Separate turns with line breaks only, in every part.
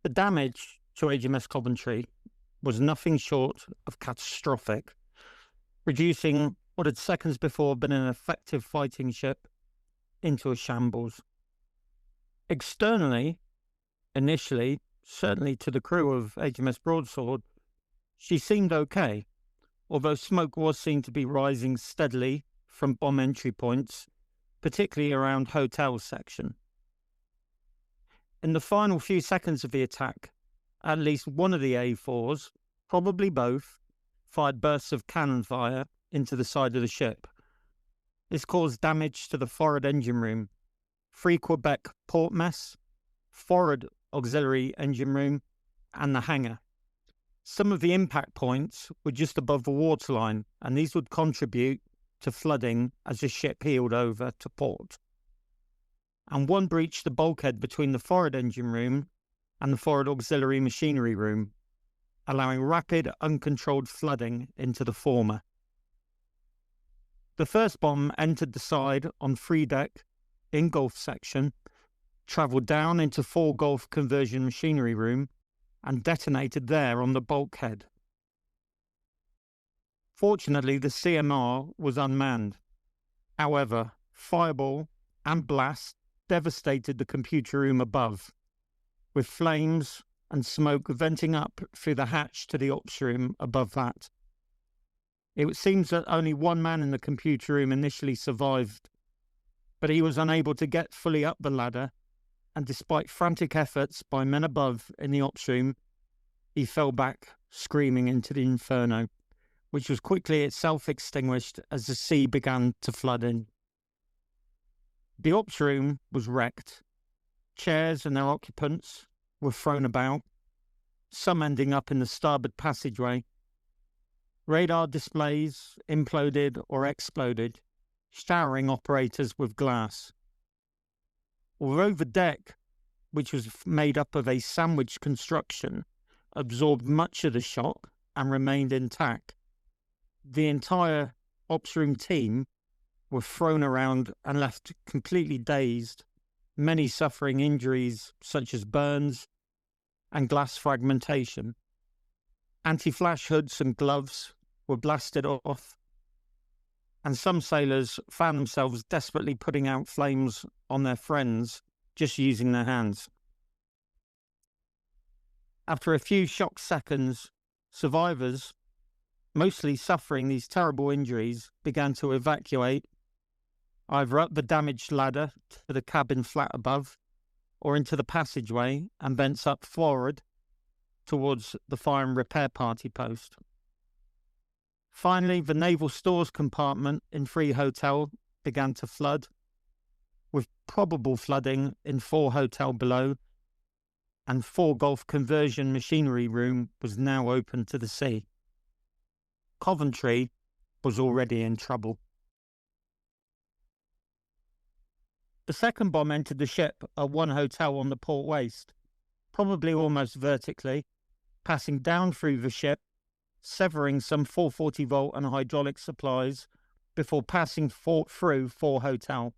The damage to HMS Coventry was nothing short of catastrophic, reducing what had seconds before been an effective fighting ship into a shambles. Externally, initially, certainly to the crew of HMS Broadsword, she seemed okay, although smoke was seen to be rising steadily from bomb entry points, particularly around hotel section. In the final few seconds of the attack, at least one of the A4s, probably both, fired bursts of cannon fire into the side of the ship. This caused damage to the forward engine room, free Quebec port mess, forward auxiliary engine room, and the hangar. Some of the impact points were just above the waterline, and these would contribute to flooding as the ship heeled over to port. And one breached the bulkhead between the forward engine room and the forward auxiliary machinery room, allowing rapid, uncontrolled flooding into the former. The first bomb entered the side on free deck in Gulf section, travelled down into fore Gulf conversion machinery room, and detonated there on the bulkhead. Fortunately, the CMR was unmanned. However, fireball and blast devastated the computer room above, with flames and smoke venting up through the hatch to the ops room above that. It seems that only one man in the computer room initially survived, but he was unable to get fully up the ladder, and despite frantic efforts by men above in the ops room, he fell back screaming into the inferno, which was quickly itself extinguished as the sea began to flood in. The ops room was wrecked. Chairs and their occupants were thrown about, some ending up in the starboard passageway. Radar displays imploded or exploded, showering operators with glass. Although the deck, which was made up of a sandwich construction, absorbed much of the shock and remained intact, the entire ops room team were thrown around and left completely dazed, many suffering injuries such as burns and glass fragmentation. Anti-flash hoods and gloves were blasted off, and some sailors found themselves desperately putting out flames on their friends just using their hands. After a few shocked seconds, survivors, mostly suffering these terrible injuries, began to evacuate, either up the damaged ladder to the cabin flat above, or into the passageway and thence up forward towards the fire and repair party post. Finally, the naval stores compartment in Free Hotel began to flood, with probable flooding in 4 Hotel below, and 4 Gulf conversion machinery room was now open to the sea. Coventry was already in trouble. The second bomb entered the ship at 1 Hotel on the port waist, probably almost vertically, passing down through the ship, severing some 440-volt and hydraulic supplies before passing through 4 Hotel.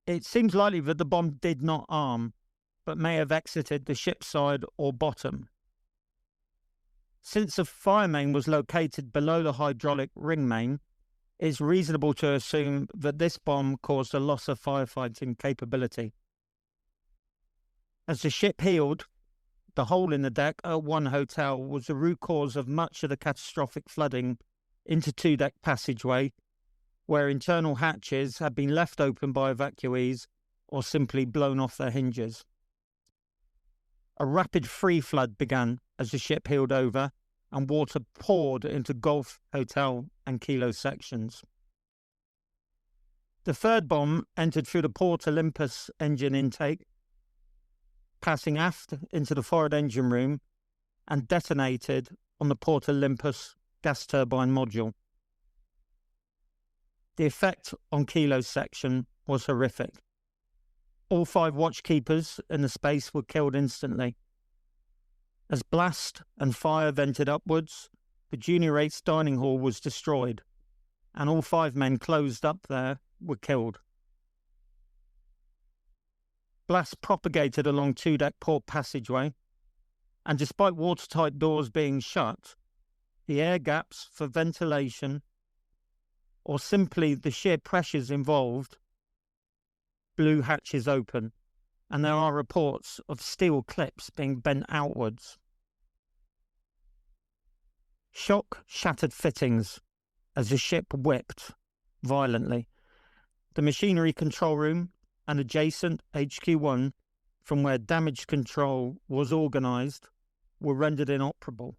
It seems likely that the bomb did not arm, but may have exited the ship side or bottom. Since the fire main was located below the hydraulic ring main, it is reasonable to assume that this bomb caused a loss of firefighting capability. As the ship heeled, the hole in the deck at 1 Hotel was the root cause of much of the catastrophic flooding into 2-deck passageway, where internal hatches had been left open by evacuees or simply blown off their hinges. A rapid free flood began as the ship heeled over, and water poured into Gulf, Hotel and Kilo sections. The third bomb entered through the Port Olympus engine intake, passing aft into the forward engine room, and detonated on the Port Olympus gas turbine module. The effect on Kilo section was horrific. All 5 watchkeepers in the space were killed instantly. As blast and fire vented upwards, the junior rate's dining hall was destroyed, and all 5 men closed up there were killed. Blast propagated along two-deck port passageway, and despite watertight doors being shut, the air gaps for ventilation or simply the sheer pressures involved blew hatches open, and there are reports of steel clips being bent outwards. Shock shattered fittings as the ship whipped violently. The machinery control room and adjacent HQ-1, from where damage control was organised, were rendered inoperable.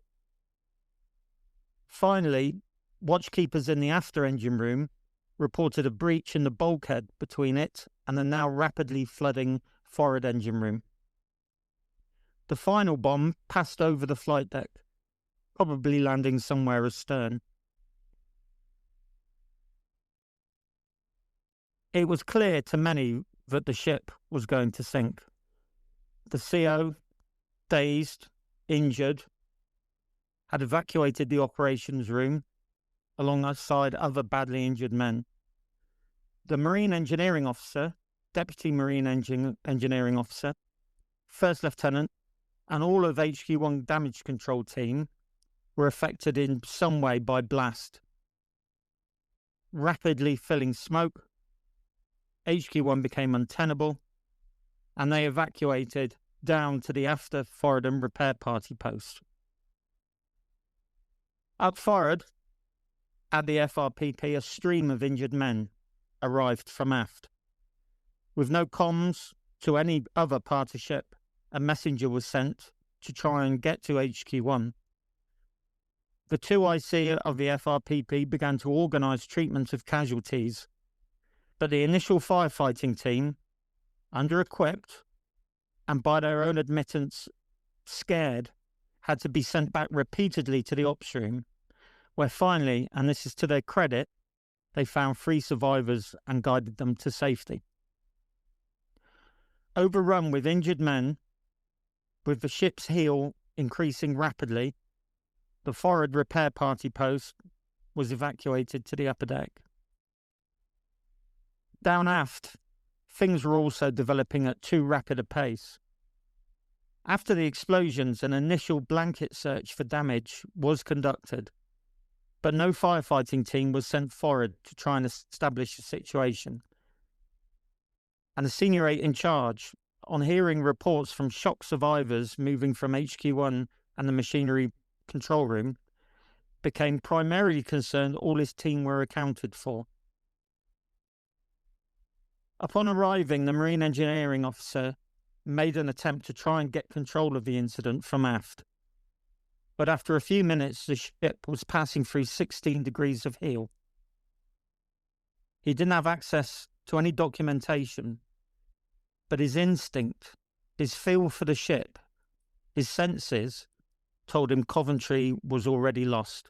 Finally, watchkeepers in the after engine room reported a breach in the bulkhead between it and the now rapidly flooding forward engine room. The final bomb passed over the flight deck, probably landing somewhere astern. It was clear to many that the ship was going to sink. The CO, dazed, injured, had evacuated the operations room alongside other badly injured men. The Marine Engineering Officer, Deputy Marine Engineering Officer, First Lieutenant, and all of HQ-1 damage control team were affected in some way by blast. Rapidly filling smoke, HQ-1 became untenable, and they evacuated down to the after forward and repair party post. Up forward, at the FRPP, a stream of injured men arrived from aft. With no comms to any other part of ship, a messenger was sent to try and get to HQ-1. The 2IC of the FRPP began to organise treatment of casualties, but the initial firefighting team, under-equipped and by their own admittance scared, had to be sent back repeatedly to the ops room, where finally, and this is to their credit, they found 3 survivors and guided them to safety. Overrun with injured men, with the ship's heel increasing rapidly, the forward repair party post was evacuated to the upper deck. Down aft, things were also developing at too rapid a pace. After the explosions, an initial blanket search for damage was conducted, but no firefighting team was sent forward to try and establish the situation. And the senior 8 in charge, on hearing reports from shock survivors moving from HQ-1 and the machinery control room, became primarily concerned all his team were accounted for. Upon arriving, the Marine Engineering Officer made an attempt to try and get control of the incident from aft. But after a few minutes, the ship was passing through 16 degrees of heel. He didn't have access to any documentation, but his instinct, his feel for the ship, his senses told him Coventry was already lost,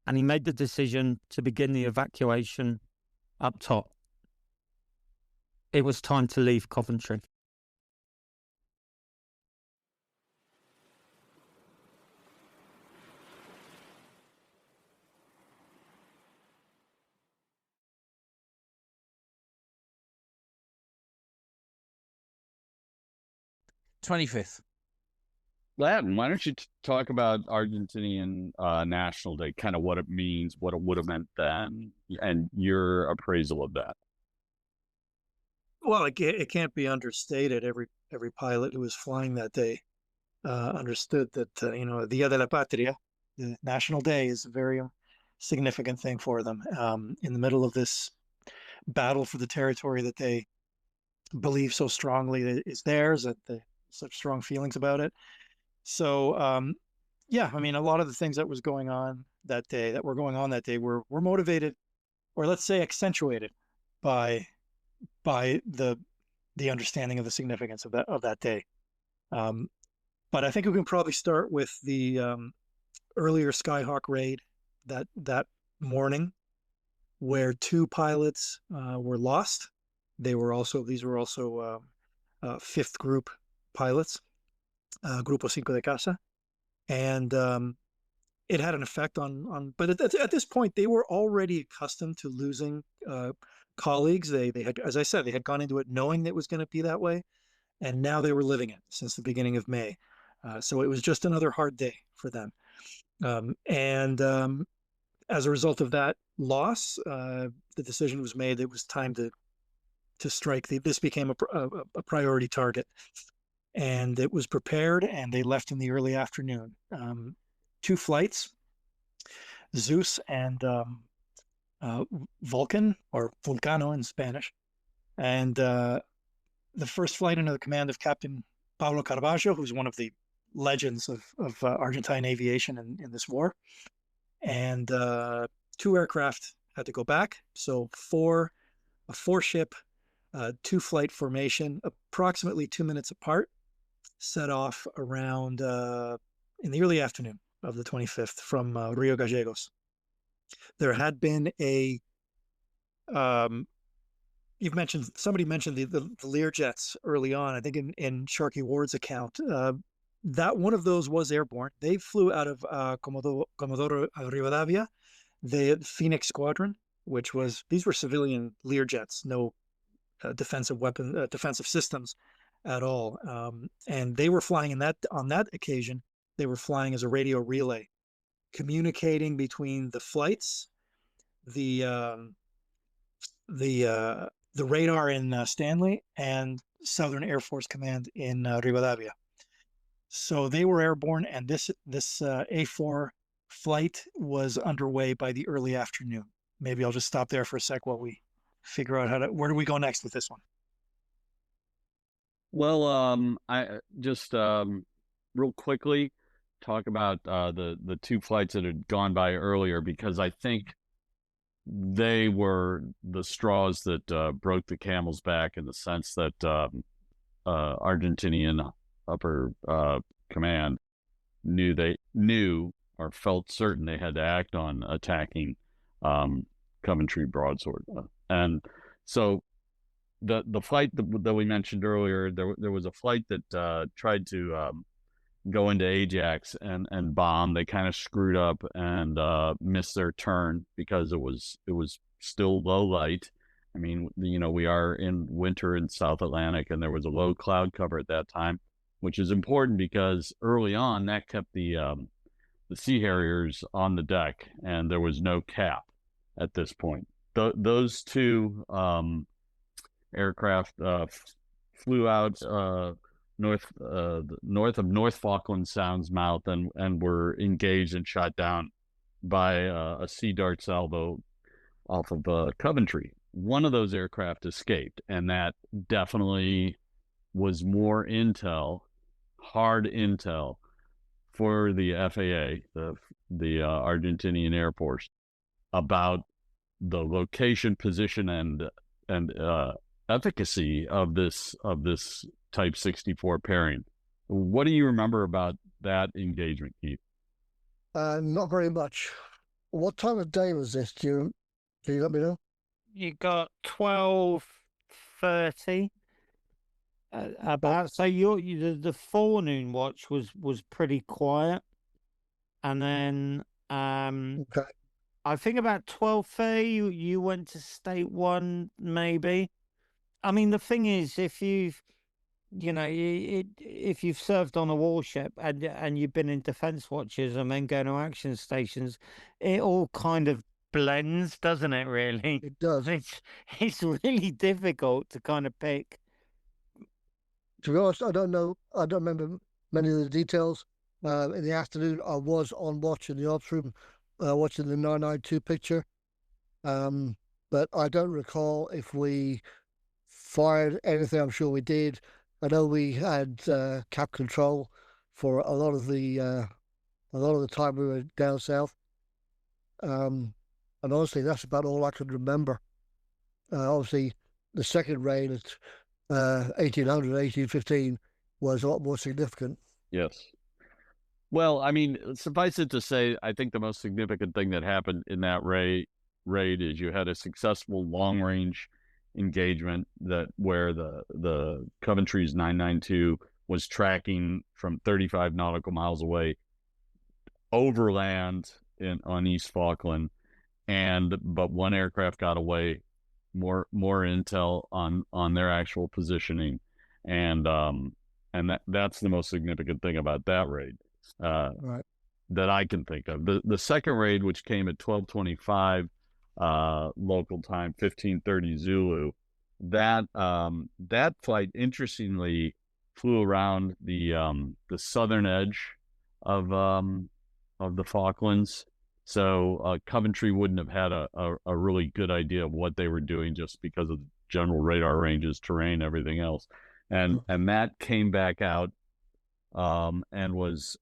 and he made the decision to begin the evacuation up top. It was time to leave Coventry.
'25th.
Latin, why don't you talk about Argentinian National Day, kind of what it means, what it would have meant then, and your appraisal of that?
Well, it can't be understated. Every pilot who was flying that day understood that Dia de la Patria, the National Day, is a very significant thing for them. In the middle of this battle for the territory that they believe so strongly that is theirs, that they such strong feelings about it. So, yeah, I mean, a lot of the things that were going on that day were motivated, or let's say accentuated, by the understanding of the significance of that day. But I think we can probably start with the earlier Skyhawk raid that morning, where 2 pilots were lost. These were also 5th group pilots, Grupo Cinco de Casa, and it had an effect on. But at this point, they were already accustomed to losing colleagues. They had, as I said, they had gone into it knowing that it was going to be that way. and now they were living it since the beginning of May. So it was just another hard day for them. And as a result of that loss, the decision was made. It was time to strike. This became a priority target, and it was prepared. And they left in the early afternoon. 2 flights, Zeus and Vulcan, or Vulcano in Spanish, and the first flight under the command of Captain Pablo Caravaggio, who's one of the legends of Argentine aviation in this war. And 2 aircraft had to go back. So a 4-ship, 2-flight formation, approximately 2 minutes apart, set off around in the early afternoon of the 25th from Rio Gallegos. There had been somebody mentioned the Learjets early on. I think in Sharkey Ward's account, that one of those was airborne. They flew out of Comodoro Rivadavia, the Phoenix Squadron, these were civilian Learjets, no defensive systems at all. And they were flying on that occasion. They were flying as a radio relay, communicating between the flights, the radar in Stanley, and Southern Air Force Command in Rivadavia. So they were airborne, and this A4 flight was underway by the early afternoon. Maybe I'll just stop there for a sec while we figure out where do we go next with this one.
Well, I just real quickly talk about the 2 flights that had gone by earlier, because I think they were the straws that broke the camel's back, in the sense that Argentinian upper command knew or felt certain they had to act on attacking Coventry broadsword. And so the flight that we mentioned earlier, there was a flight that tried to go into Ajax and bomb. They kind of screwed up and missed their turn because it was still low light. I mean, we are in winter in South Atlantic, and there was a low cloud cover at that time, which is important because early on that kept the Sea Harriers on the deck, and there was no cap at this point. Those 2 aircraft flew out north of North Falkland Sound's mouth and were engaged and shot down by a Sea Dart salvo off of Coventry. One of those aircraft escaped, and that definitely was more intel, hard intel, for the FAA, the Argentinian Air Force, about the location, position, and efficacy of this Type 64 pairing. What do you remember about that engagement, Keith?
Not very much. What time of day was this? Can you let me know?
You got 12:30 about. So the forenoon watch was pretty quiet, and then
Okay.
I think about 12:30 you went to State 1, maybe. I mean, the thing is, if you've served on a warship and you've been in defense watches and then going to action stations, it all kind of blends, doesn't it? Really,
It does.
It's really difficult to kind of pick.
To be honest, I don't know. I don't remember many of the details. In the afternoon, I was on watch in the ops room, watching the 992 picture. But I don't recall if we fired anything. I'm sure we did. I know we had cap control for a lot of the time we were down south. And honestly, that's about all I can remember. Obviously, the second rain at 1800, 1815 was a lot more significant.
Yes. Well, I mean, suffice it to say, I think the most significant thing that happened in that raid is you had a successful long-range engagement where the Coventry's 992 was tracking from 35 nautical miles away overland on East Falkland, but one aircraft got away, more intel on their actual positioning, and that's the most significant thing about that raid
Right.
that I can think of. The second raid, which came at 12:25 local time, 15:30 Zulu, that flight interestingly flew around the southern edge of the Falklands. So Coventry wouldn't have had a really good idea of what they were doing just because of general radar ranges, terrain, everything else. And that came back out and was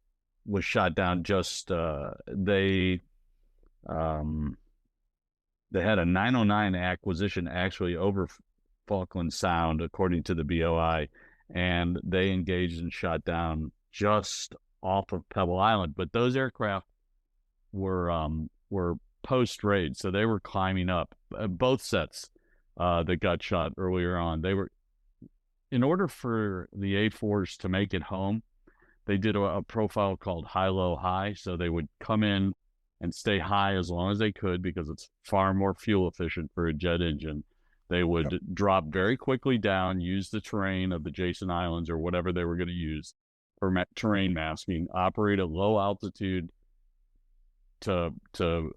shot down. Just they had a 909 acquisition actually over Falkland Sound, according to the BOI, and they engaged and shot down just off of Pebble Island. But those aircraft were post raid, so they were climbing up. Both sets that got shot earlier on, they were, in order for the A4s to make it home, they did a profile called high, low, high. So they would come in and stay high as long as they could because it's far more fuel efficient for a jet engine. They would drop very quickly down, use the terrain of the adjacent islands or whatever they were going to use for terrain masking, operate at low altitude to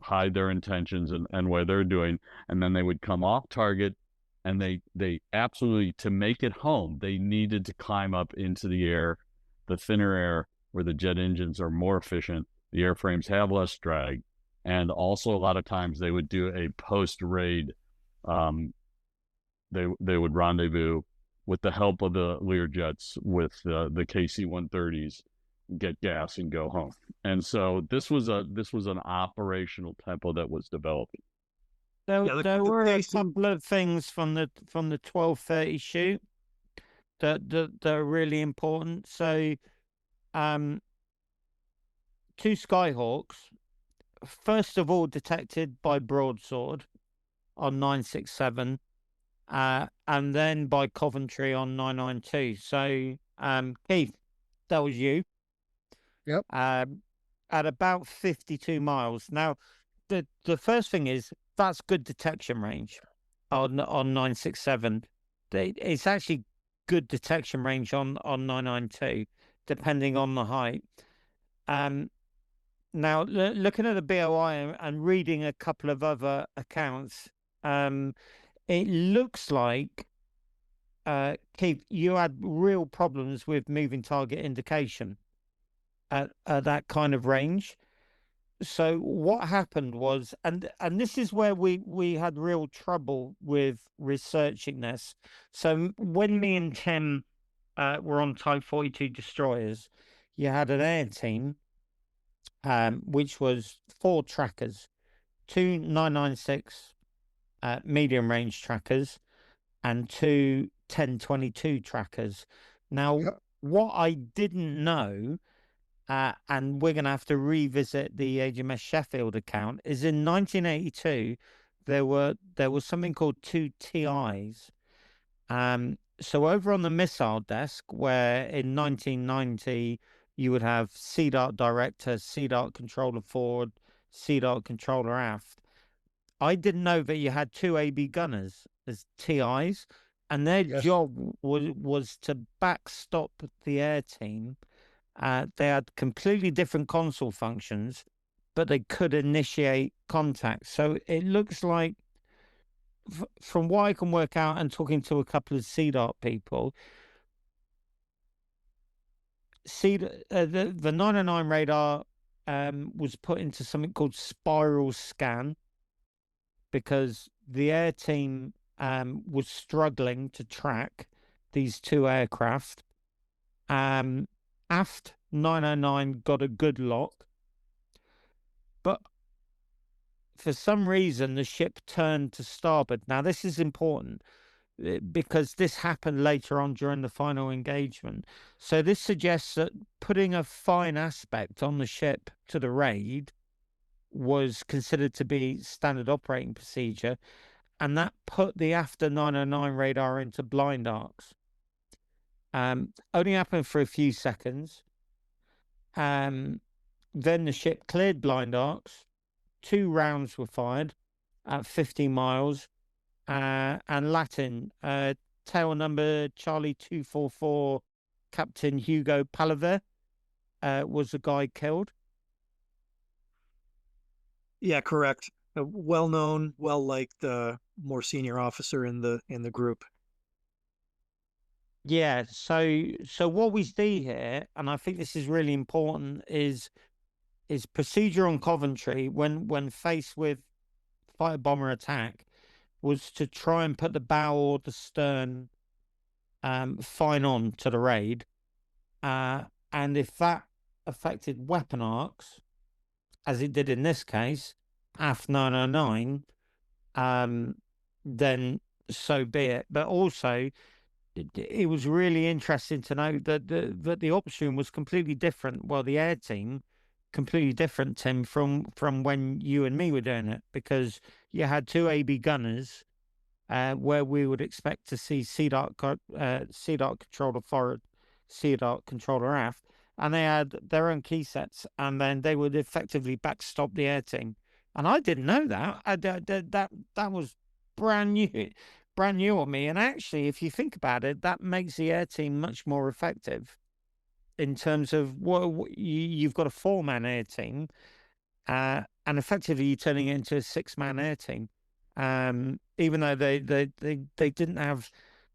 hide their intentions and what they're doing. And then they would come off target, and they absolutely, to make it home, they needed to climb up into the air, the thinner air where the jet engines are more efficient, the airframes have less drag, and also a lot of times they would do a post-raid. They would rendezvous with the help of the Learjets with the KC-130s, get gas and go home. And so this was an operational tempo that was developing.
There were a couple of things from the 12:30 shoot that are really important. So, two Skyhawks, first of all, detected by broadsword on 967, and then by Coventry on 992. So, Keith, that was you.
Yep.
At about 52 miles. Now, the first thing is that's good detection range on 967. It's actually good detection range on 992, depending on the height. Now, looking at the BOI and reading a couple of other accounts, it looks like, Keith, you had real problems with moving target indication at that kind of range. So what happened was, and this is where we had real trouble with researching this. So when me and Tim were on Type 42 destroyers, you had an air team, which was 4 trackers, 2 996 medium range trackers, and 2 1022 trackers. Now, what I didn't know, and we're going to have to revisit the HMS Sheffield account, is in 1982 there was something called 2 TIs. So over on the missile desk, where in 1990 you would have CDART director, CDART controller forward, CDART controller aft, I didn't know that you had 2 AB gunners as TIs, and their job was to backstop the air team. They had completely different console functions, but they could initiate contact. So it looks like, from what I can work out and talking to a couple of CDART people, the 909 radar was put into something called spiral scan because the air team was struggling to track these 2 aircraft. Aft 909 got a good lock, but for some reason the ship turned to starboard. Now this is important because this happened later on during the final engagement. So this suggests that putting a fine aspect on the ship to the raid was considered to be standard operating procedure, and that put the after 909 radar into blind arcs. Only happened for a few seconds. Then the ship cleared blind arcs. 2 rounds were fired at 50 miles. And Latin, tail number Charlie 244, Captain Hugo Palaver, was the guy killed.
Yeah, correct. A well-known, well-liked, more senior officer in the group.
Yeah, so what we see here, and I think this is really important, is procedure on Coventry when faced with fighter bomber attack was to try and put the bow or the stern fine on to the raid, and if that affected weapon arcs, as it did in this case, AF 909, then so be it. But also, it was really interesting to know that the option was completely different. Well, the air team completely different, Tim, from when you and me were doing it, because you had two AB gunners, where we would expect to see CDART controller forward, CDART controller aft, and they had their own key sets, and then they would effectively backstop the air team. And I didn't know that. That was brand new on me. And actually, if you think about it, that makes the air team much more effective in terms of what you've got a 4-man air team, and effectively you're turning it into a 6-man air team. Even though they didn't have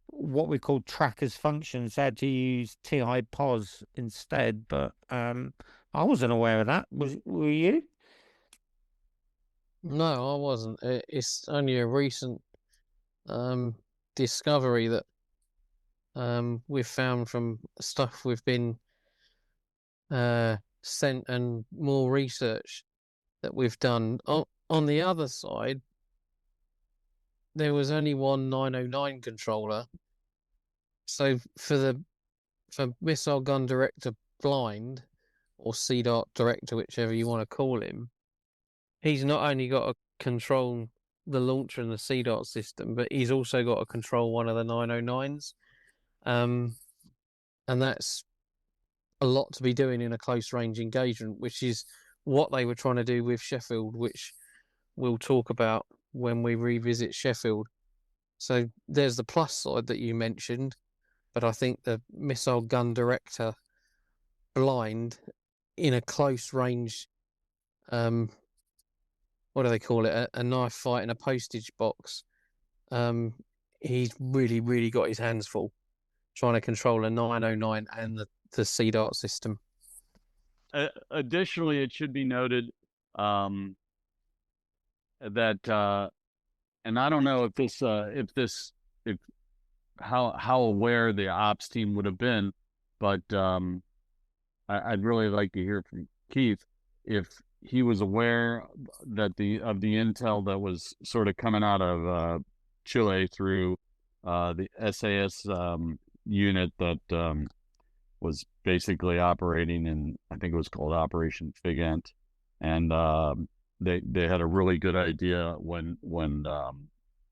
what we call trackers functions, they had to use TI POS instead. But I wasn't aware of that. Were you?
No, I wasn't. It's only a recent discovery that we've found from stuff we've been sent and more research that we've done. On the other side, there was only one 909 controller. So for Missile Gun Director Blind, or CDART Director, whichever you want to call him, he's not only got to control the launcher and the CDART system, but he's also got to control one of the 909s. And that's a lot to be doing in a close range engagement, which is what they were trying to do with Sheffield, which we'll talk about when we revisit Sheffield. So there's the plus side that you mentioned, but I think the Missile Gun Director Blind in a close range, what do they call it? A knife fight in a postage box. He's really, really got his hands full trying to control a 909 and the CDART system.
Additionally, it should be noted that, and I don't know if how aware the ops team would have been, but I'd really like to hear from Keith if he was aware that of the intel that was sort of coming out of Chile through the SAS unit that was basically operating in, I think it was called Operation Figent, and they had a really good idea when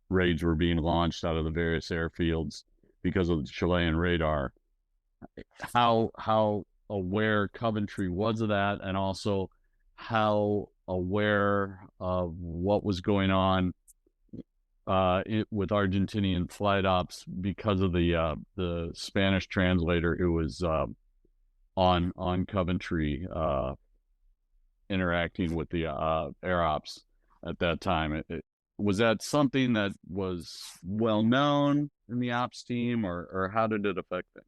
raids were being launched out of the various airfields because of the Chilean radar. How aware Coventry was of that, and also how aware of what was going on with Argentinian flight ops because of the Spanish translator who was on Coventry interacting with the air ops at that time. Was that something that was well known in the ops team, or how did it affect things?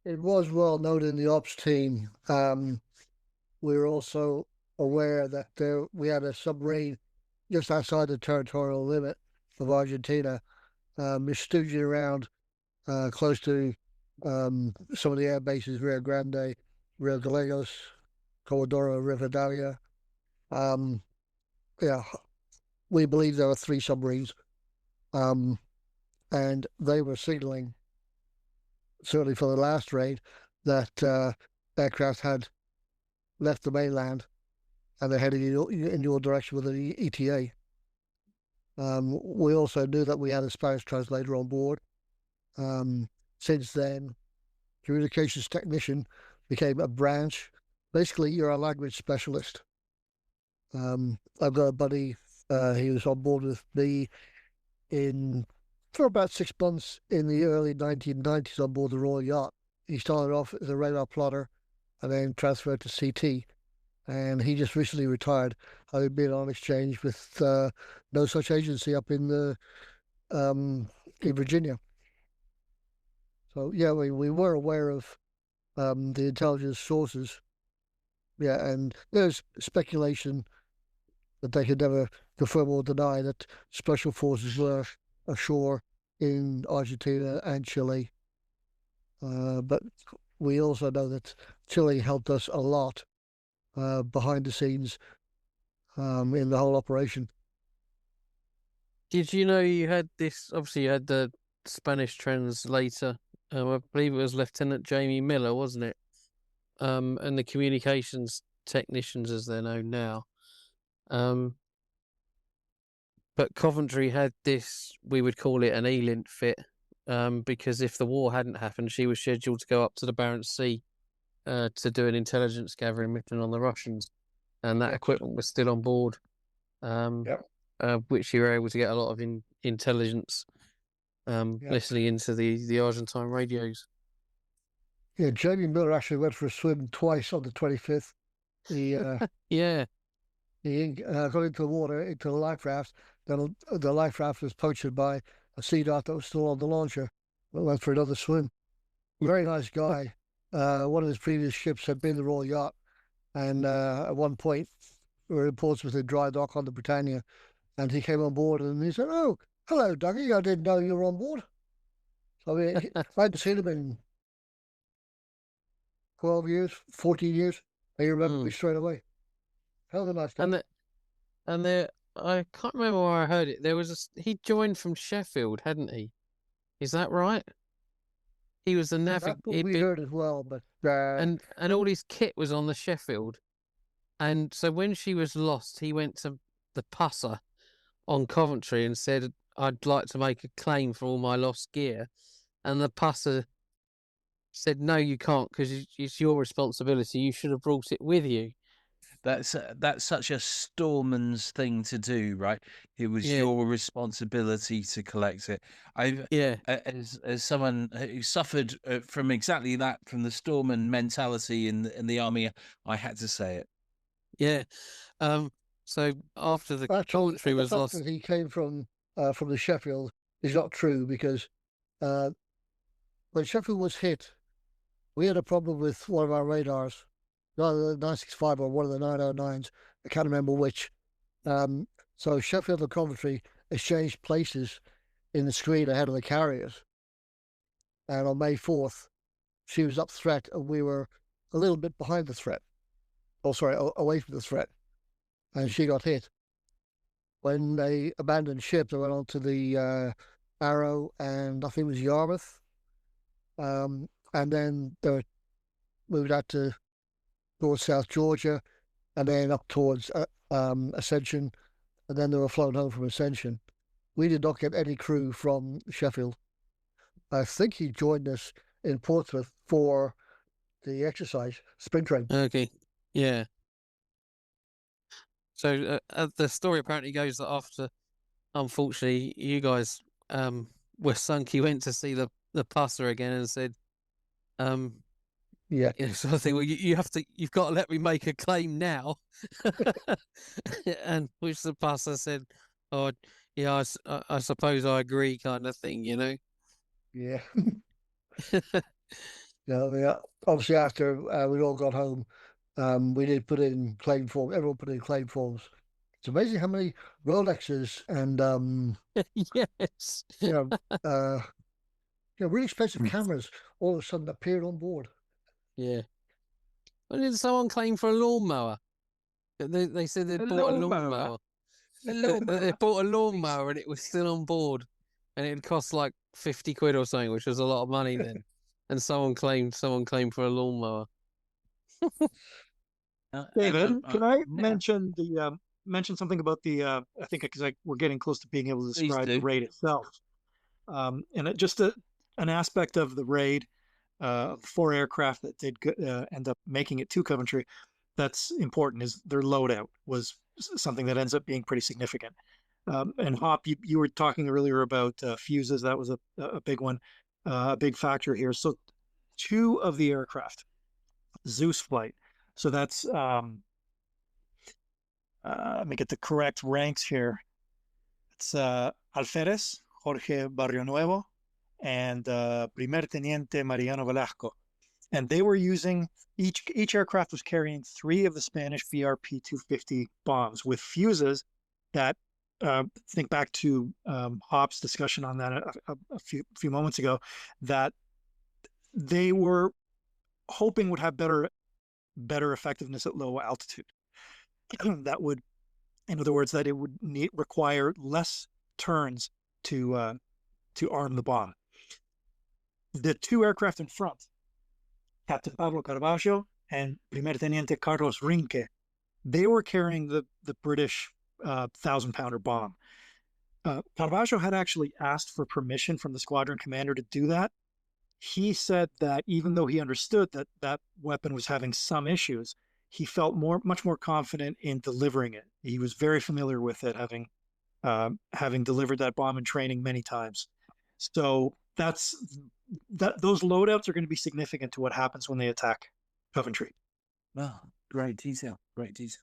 It was well known in the ops team. We were also aware that we had a submarine just outside the territorial limit of Argentina, stooging around close to some of the air bases, Rio Grande, Rio Gallegos, Comodoro Rivadavia. We believe there were 3 submarines, and they were signaling, certainly for the last raid, that aircraft had left the mainland and they're heading in your direction with an ETA. We also knew that we had a Spanish translator on board. Since then, communications technician became a branch. Basically, you're a language specialist. I've got a buddy, he was on board with me in for about 6 months in the early 1990s on board the Royal Yacht. He started off as a radar plotter and then transferred to CT. And he just recently retired, having been on exchange with no such agency up in Virginia. So yeah, we were aware of the intelligence sources. Yeah, and there's speculation that they could never confirm or deny that special forces were ashore in Argentina and Chile. But we also know that Chile helped us a lot behind the scenes in the whole operation.
Did you know you had this? Obviously, you had the Spanish translator. I believe it was Lieutenant Jamie Miller, wasn't it? And the communications technicians, as they're known now. But Coventry had this, we would call it an ELINT fit, because if the war hadn't happened, she was scheduled to go up to the Barents Sea to do an intelligence gathering mission on the Russians, and that equipment was still on board, which you were able to get a lot of intelligence listening into the Argentine radios.
Yeah, Jamie Miller actually went for a swim twice on the 25th. He got into the water, into the life raft. Then the life raft was punctured by a sea dart that was still on the launcher. Went for another swim. Very nice guy. One of his previous ships had been the Royal Yacht, and at one point we were in Portsmouth in dry dock on the Britannia, and he came on board and he said, "Oh, hello, Dougie. I didn't know you were on board." So I mean, I hadn't seen him in 12 years, 14 years. And he remembered me straight away. Hell of a nice guy.
I can't remember where I heard it. He joined from Sheffield, hadn't he? Is that right? He was the navigator.
We heard as well, but
and all his kit was on the Sheffield, and so when she was lost, he went to the Pusser on Coventry and said, "I'd like to make a claim for all my lost gear," and the Pusser said, "No, you can't, because it's your responsibility. You should have brought it with you."
That's such a storeman's thing to do, right? It was your responsibility to collect it. As someone who suffered from exactly that, from the storeman mentality in the army, I had to say it.
Yeah. So after the Coventry was lost,
that he came from the Sheffield is not true, because when Sheffield was hit, we had a problem with one of our radars. Either the 965 or one of the 909s. I can't remember which. So Sheffield and Coventry exchanged places in the screen ahead of the carriers. And on May 4th, she was up threat and we were a little bit behind the threat. Oh, sorry, away from the threat. And she got hit. When they abandoned ship, they went on to the Arrow and I think it was Yarmouth. And then they were moved out towards South Georgia, and then up towards Ascension, and then they were flown home from Ascension. We did not get any crew from Sheffield. I think he joined us in Portsmouth for the exercise, spring training.
Okay, yeah. So the story apparently goes that after, unfortunately, you guys were sunk, he went to see the Pusser again and said,
yeah,
sort of thing. Well, you've got to let me make a claim now. And which the Pusser said, "Oh, yeah, I suppose I agree," kind of thing, you know.
Yeah. Yeah. Obviously, after we all got home, we did put in claim forms. Everyone put in claim forms. It's amazing how many Rolexes and
yes,
really expensive cameras all of a sudden appeared on board.
Yeah. When did someone claim for a lawnmower? They said they bought a lawnmower. They bought a lawnmower and it was still on board, and it cost like 50 quid or something, which was a lot of money then. And someone claimed for a lawnmower.
David, can I mention something about the? I think because we're getting close to being able to describe the raid itself, and just an aspect of the raid. 4 aircraft that did end up making it to Coventry, that's important, is their loadout was something that ends up being pretty significant. And Hop, you were talking earlier about fuses. That was a big one, a big factor here. So 2 of the aircraft, Zeus flight. So that's, let me get the correct ranks here. It's Alferez, Jorge Barrio Nuevo, and Primer Teniente Mariano Velasco. And they were using, each aircraft was carrying 3 of the Spanish VRP-250 bombs with fuses that, think back to Hop's discussion on that a few moments ago, that they were hoping would have better effectiveness at low altitude. That would, in other words, that it would require less turns to arm the bomb. The 2 aircraft in front, Captain Pablo Carvalho and Primer Teniente Carlos Rinque, they were carrying the British 1,000-pounder bomb. Carvalho had actually asked for permission from the squadron commander to do that. He said that even though he understood that that weapon was having some issues, he felt much more confident in delivering it. He was very familiar with it, having delivered that bomb in training many times. So those loadouts are going to be significant to what happens when they attack Coventry.
Well, great detail. Great detail.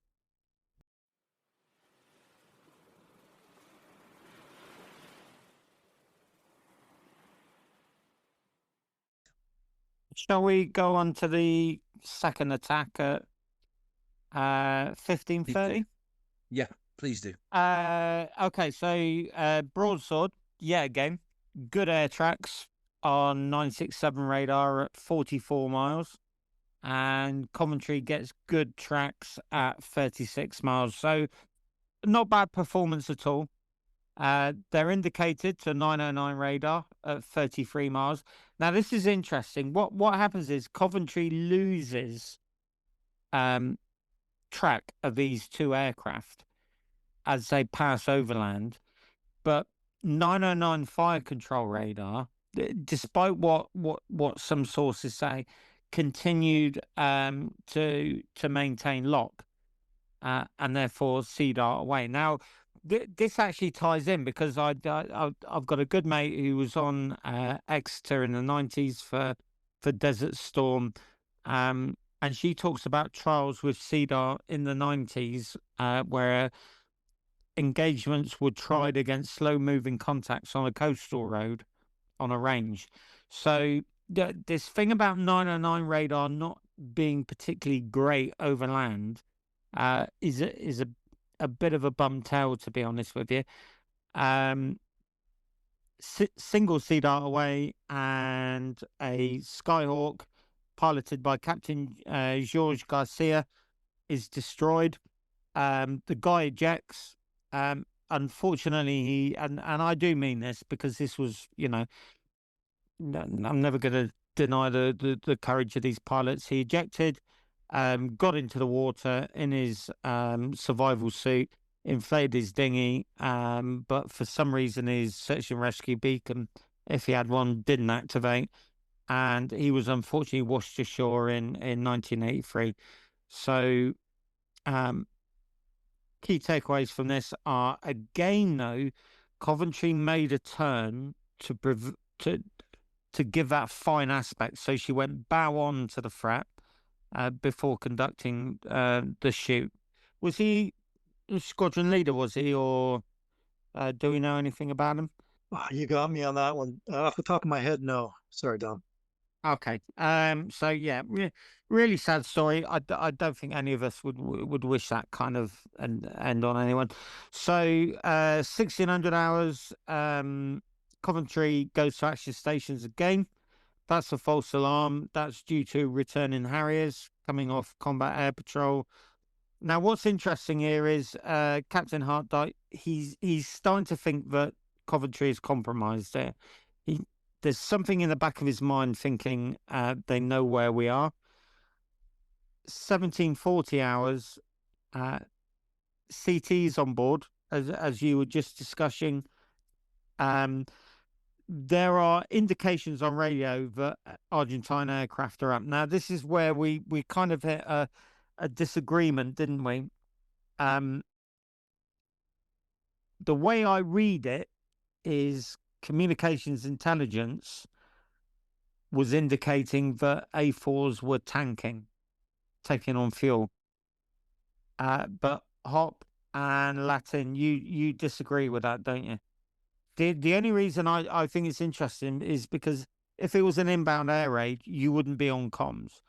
Shall we go on to the second attack at 15:30?
Yeah, please do.
Okay, so broadsword, yeah, again, good air tracks on 967 radar at 44 miles, and Coventry gets good tracks at 36 miles. So not bad performance at all. They're indicated to 909 radar at 33 miles. Now, this is interesting. What happens is Coventry loses track of these 2 aircraft as they pass overland, but 909 fire control radar, despite what some sources say, continued to maintain lock and therefore sea dart away. Now, this actually ties in because I've got a good mate who was on Exeter in the 90s for Desert Storm, and she talks about trials with sea dart in the 90s where engagements were tried against slow-moving contacts on a coastal road on a range. So this thing about 909 radar not being particularly great over land is a bit of a bum tail, to be honest with you. Single sea dart away, and a Skyhawk piloted by Captain George Garcia is destroyed. The guy ejects. Unfortunately, he and I do mean this because this was, I'm never going to deny the courage of these pilots. He ejected, got into the water in his survival suit, inflated his dinghy, but for some reason his search and rescue beacon, if he had one, didn't activate, and he was unfortunately washed ashore in 1983. So key takeaways from this are, again, though, Coventry made a turn to give that fine aspect. So she went bow on to the frat before conducting the shoot. Was he a squadron leader, was he, or do we know anything about him?
Oh, you got me on that one. Off the top of my head, no. Sorry, Dom. Okay.
So yeah, really sad story. I don't think any of us would wish that kind of end on anyone. So 1600 hours. Coventry goes to action stations again. That's a false alarm. That's due to returning Harriers coming off combat air patrol. Now, what's interesting here is Captain Hartdike. He's starting to think that Coventry is compromised there. There's something in the back of his mind thinking they know where we are. 1740 hours. CT's on board, as you were just discussing. There are indications on radio that Argentine aircraft are up. Now, this is where we kind of hit a disagreement, didn't we? the way I read it is communications intelligence was indicating that A4s were taking on fuel. But Hop and Latin, you disagree with that, don't you? The only reason I think it's interesting is because if it was an inbound air raid, you wouldn't be on comms.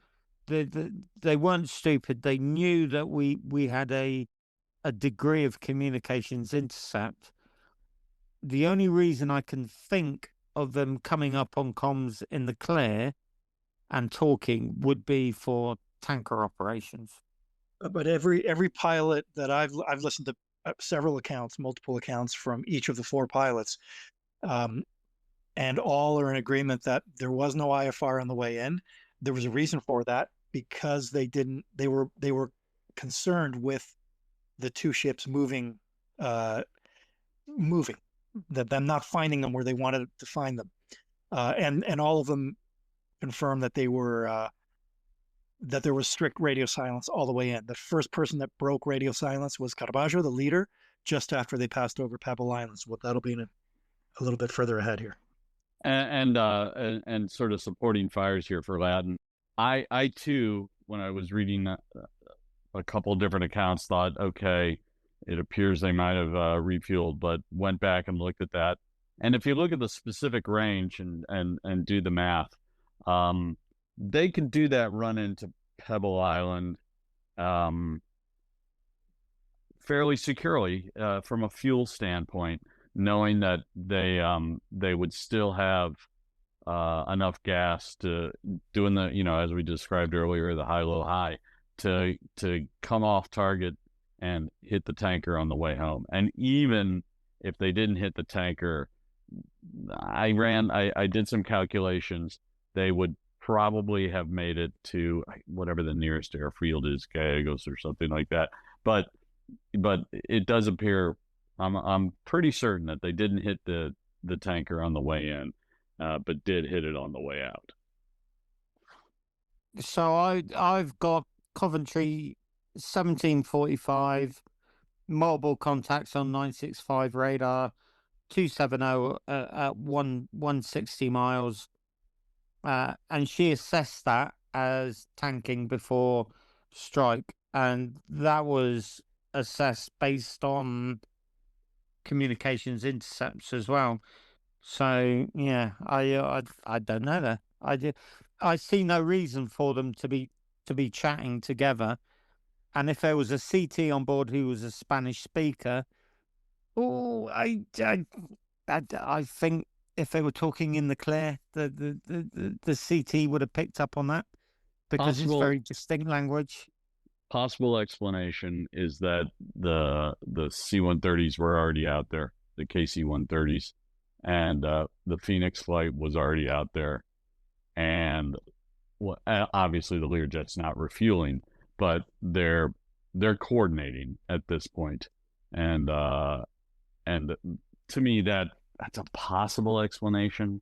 They weren't stupid. They knew that we had a degree of communications intercept. The only reason I can think of them coming up on comms in the clear and talking would be for tanker operations.
But every pilot that I've listened to several accounts, multiple accounts from each of the 4 pilots, and all are in agreement that there was no IFR on the way in. There was a reason for that, because they were concerned with the 2 ships moving, that them not finding them where they wanted to find them, and all of them confirmed that they were that there was strict radio silence all the way in. The first person that broke radio silence was Caravaggio, the leader, just after they passed over Pebble Island. So that'll be a little bit further ahead here.
And sort of supporting fires here for Latin. I too, when I was reading a couple different accounts, thought, okay, it appears they might have refueled, but went back and looked at that. And if you look at the specific range and do the math, they could do that run into Pebble Island fairly securely from a fuel standpoint, knowing that they would still have enough gas to doing the, as we described earlier, the high-low high to come off target and hit the tanker on the way home. And even if they didn't hit the tanker, I did some calculations. They would probably have made it to whatever the nearest airfield is, Gallegos or something like that. But it does appear, I'm pretty certain that they didn't hit the tanker on the way in, but did hit it on the way out.
So I've got Coventry 1745, multiple contacts on 965 radar, 270 at 160 miles. And she assessed that as tanking before strike, and that was assessed based on communications intercepts as well. So yeah, I don't know that. I see no reason for them to be chatting together. And if there was a CT on board who was a Spanish speaker, I think if they were talking in the clear, the CT would have picked up on that, because it's very distinct language.
Possible explanation is that the C-130s were already out there, the KC-130s, and the Phoenix flight was already out there, and obviously the Learjet's not refueling, but they're coordinating at this point, and to me that's a possible explanation.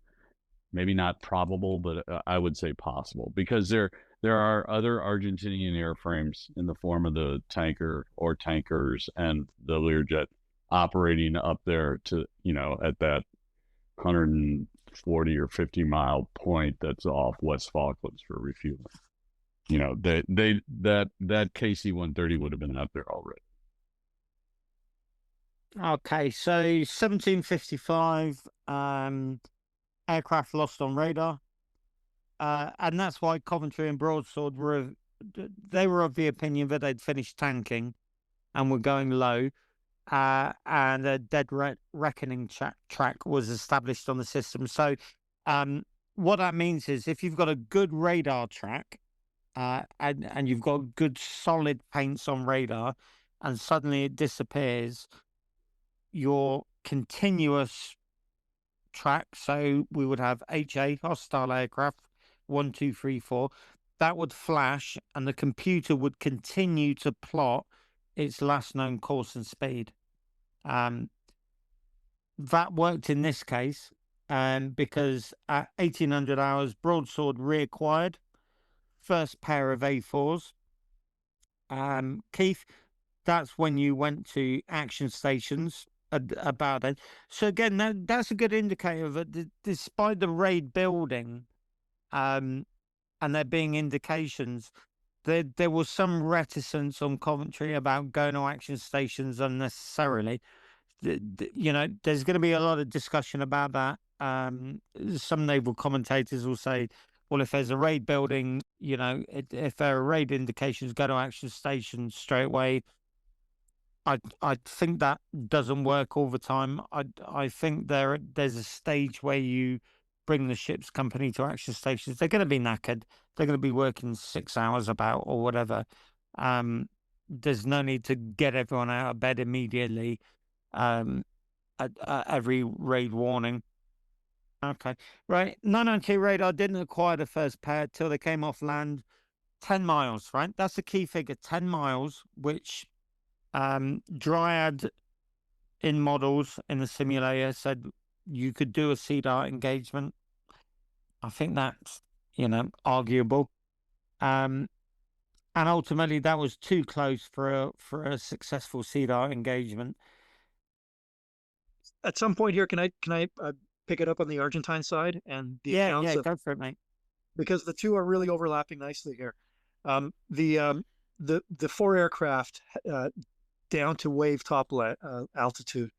Maybe not probable, but I would say possible, because there are other Argentinian airframes in the form of the tanker or tankers and the Learjet operating up there to, at that 140 or 50 mile point that's off West Falklands for refueling. That KC-130 would have been out there already.
Okay, so 1755, aircraft lost on radar, and that's why Coventry and Broadsword were of the opinion that they'd finished tanking and were going low, and a dead reckoning track was established on the system. So what that means is, if you've got a good radar track and you've got good solid paints on radar, and suddenly it disappears, your continuous track, so we would have HA, hostile aircraft, 1, 2, 3, 4, that would flash, and the computer would continue to plot its last known course and speed. That worked in this case, because at 1800 hours, Broadsword reacquired first pair of A4s. Keith, that's when you went to action stations about it. So again, that's a good indicator of it. Despite the raid building, and there being indications, there was some reticence on Coventry about going to action stations unnecessarily. You know, there's going to be a lot of discussion about that. Some naval commentators will say, well, if there's a raid building, you know, if there are raid indications, go to action stations straight away. I think that doesn't work all the time. I think there's a stage where you bring the ship's company to action stations. They're going to be knackered. They're going to be working 6 hours about or whatever. There's no need to get everyone out of bed immediately at every raid warning. Okay, right. 992 radar didn't acquire the first pair till they came off land. 10 miles, right? That's the key figure. 10 miles, which Dryad in models in the simulator said you could do a sea dart engagement. I think that's, you know, arguable. And ultimately that was too close for a successful sea dart engagement.
At some point here, can I pick it up on the Argentine side and the accounts of,
go for it, mate.
Because the two are really overlapping nicely here. The 4 aircraft down to wave top altitude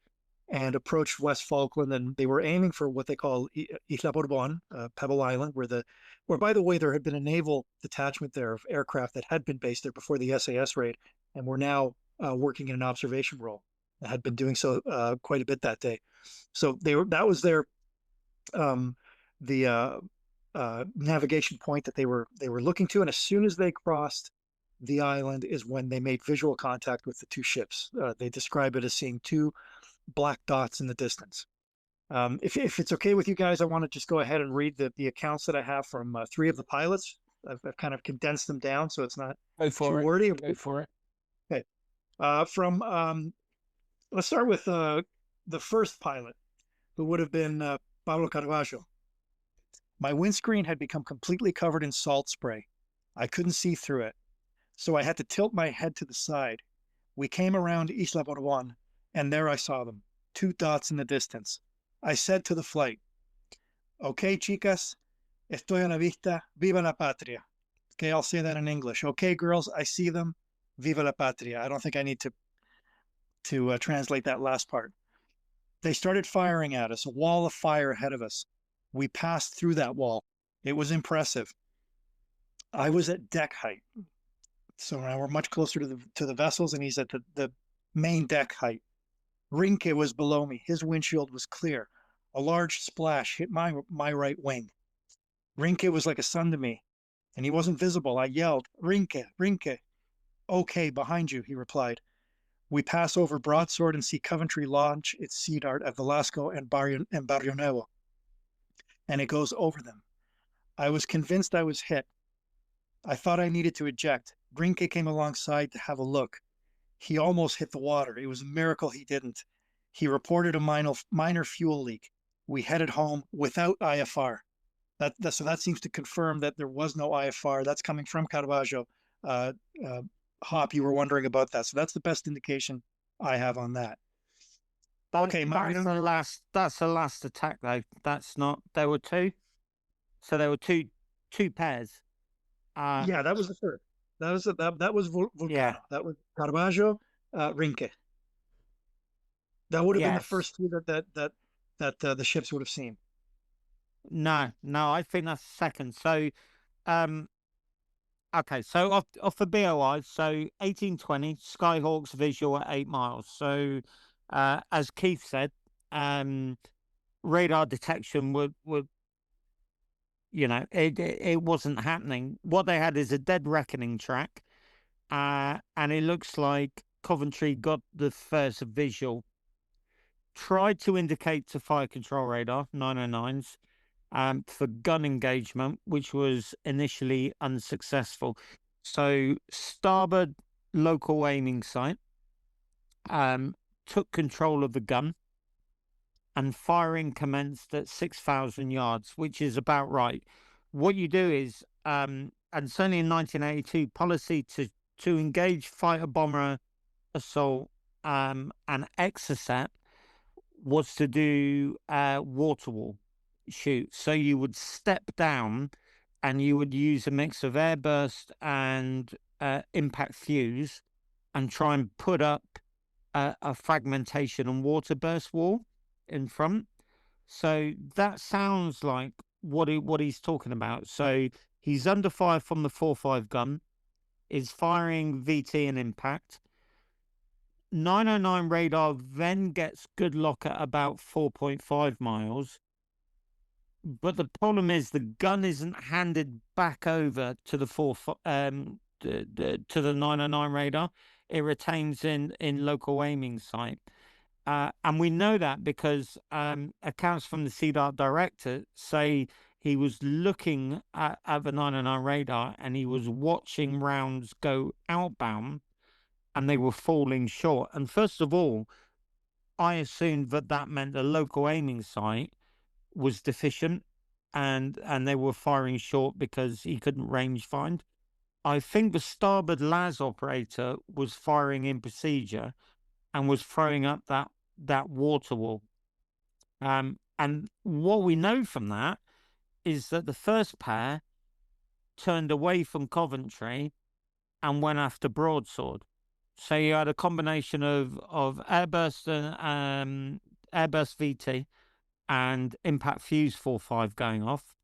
and approached West Falkland, and they were aiming for what they call Isla Bourbon, Pebble Island, where by the way there had been a naval detachment there of aircraft that had been based there before the SAS raid, and were now working in an observation role. Had been doing so quite a bit that day. So that was their navigation point that they were looking to, and as soon as they crossed the island is when they made visual contact with the two ships. They describe it as seeing 2 black dots in the distance. If it's okay with you guys, I want to just go ahead and read the accounts that I have from 3 of the pilots. I've kind of condensed them down so it's not too wordy.
Go for it.
Okay. Let's start with the first pilot, who would have been Pablo Caravaggio. My windscreen had become completely covered in salt spray. I couldn't see through it, so I had to tilt my head to the side. We came around Isla Bourbon, and there I saw them, 2 dots in the distance. I said to the flight, "Okay, chicas, estoy a la vista, viva la patria." Okay, I'll say that in English. Okay, girls, I see them, viva la patria. I don't think I need to translate that last part. They started firing at us, a wall of fire ahead of us. We passed through that wall. It was impressive. I was at deck height. So now we're much closer to the vessels, and he's at the main deck height. Rinke was below me. His windshield was clear. A large splash hit my right wing. Rinke was like a son to me, and he wasn't visible. I yelled, "Rinke, Rinke." "Okay, behind you," he replied. We pass over Broadsword and see Coventry launch its sea dart at Velasco and Barrio Nuevo, and it goes over them. I was convinced I was hit. I thought I needed to eject. Rinke came alongside to have a look. He almost hit the water. It was a miracle he didn't. He reported a minor fuel leak. We headed home without IFR. So that seems to confirm that there was no IFR. That's coming from Caravaggio. Hop, you were wondering about that. So that's the best indication I have on that. Okay,
that's the last attack though. That's not. There were 2, so there were two pairs.
Yeah, that was the first. That was Vulcano.
Yeah.
That was Caravaggio, Rinke. That would have been the first 2 that the ships would have seen.
No, I think that's second. So, okay, so off the BOIs, so 1820 Skyhawks visual at 8 miles. So, as Keith said, radar detection would you know, it wasn't happening. What they had is a dead reckoning track, and it looks like Coventry got the first visual. Tried to indicate to fire control radar 909s. For gun engagement, which was initially unsuccessful. So starboard local aiming site took control of the gun, and firing commenced at 6,000 yards, which is about right. What you do is, and certainly in 1982, policy to engage fighter bomber assault and exocet was to do water wall shoot. So you would step down and you would use a mix of airburst and impact fuse and try and put up a fragmentation and water burst wall in front. So that sounds like what he's talking about. So he's under fire from the 4.5 gun, is firing VT and impact. 909 radar then gets good lock at about 4.5 miles. But the problem is the gun isn't handed back over to the to the 909 radar. It retains in local aiming site. And we know that because accounts from the CDART director say he was looking at the 909 radar and he was watching rounds go outbound and they were falling short. And first of all, I assumed that meant the local aiming site was deficient and they were firing short because he couldn't range find. I think the starboard LAS operator was firing in procedure and was throwing up that water wall. And what we know from that is that the first pair turned away from Coventry and went after broadsword. So you had a combination of airburst and airburst VT and impact fuse 4.5 going off.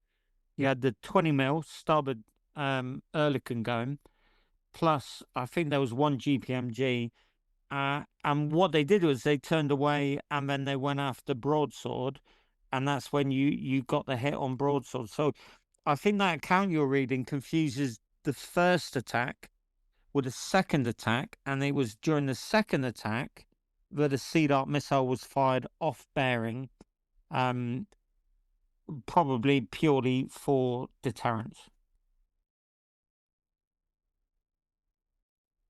You had the 20 mil starboard Ehrlichen going, plus I think there was one GPMG. And what they did was they turned away and then they went after broadsword, and that's when you got the hit on broadsword. So I think that account you're reading confuses the first attack with the second attack, and it was during the second attack that a CDART missile was fired off bearing, probably purely for deterrence.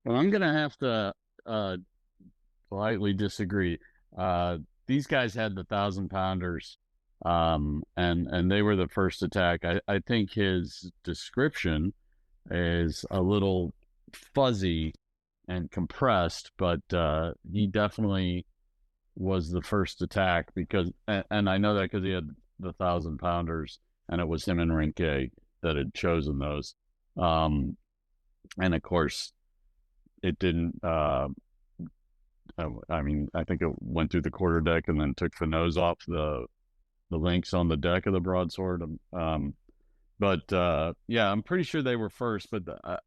Well, I'm going to have to politely disagree. These guys had the 1,000-pounders, and they were the first attack. I think his description is a little fuzzy and compressed, but he definitely was the first attack because, and I know that because he had the 1,000-pounders, and it was him and Rinke that had chosen those. And of course, it didn't. I mean, I think it went through the quarterdeck and then took the nose off the links on the deck of the broadsword. But yeah, I'm pretty sure they were first. But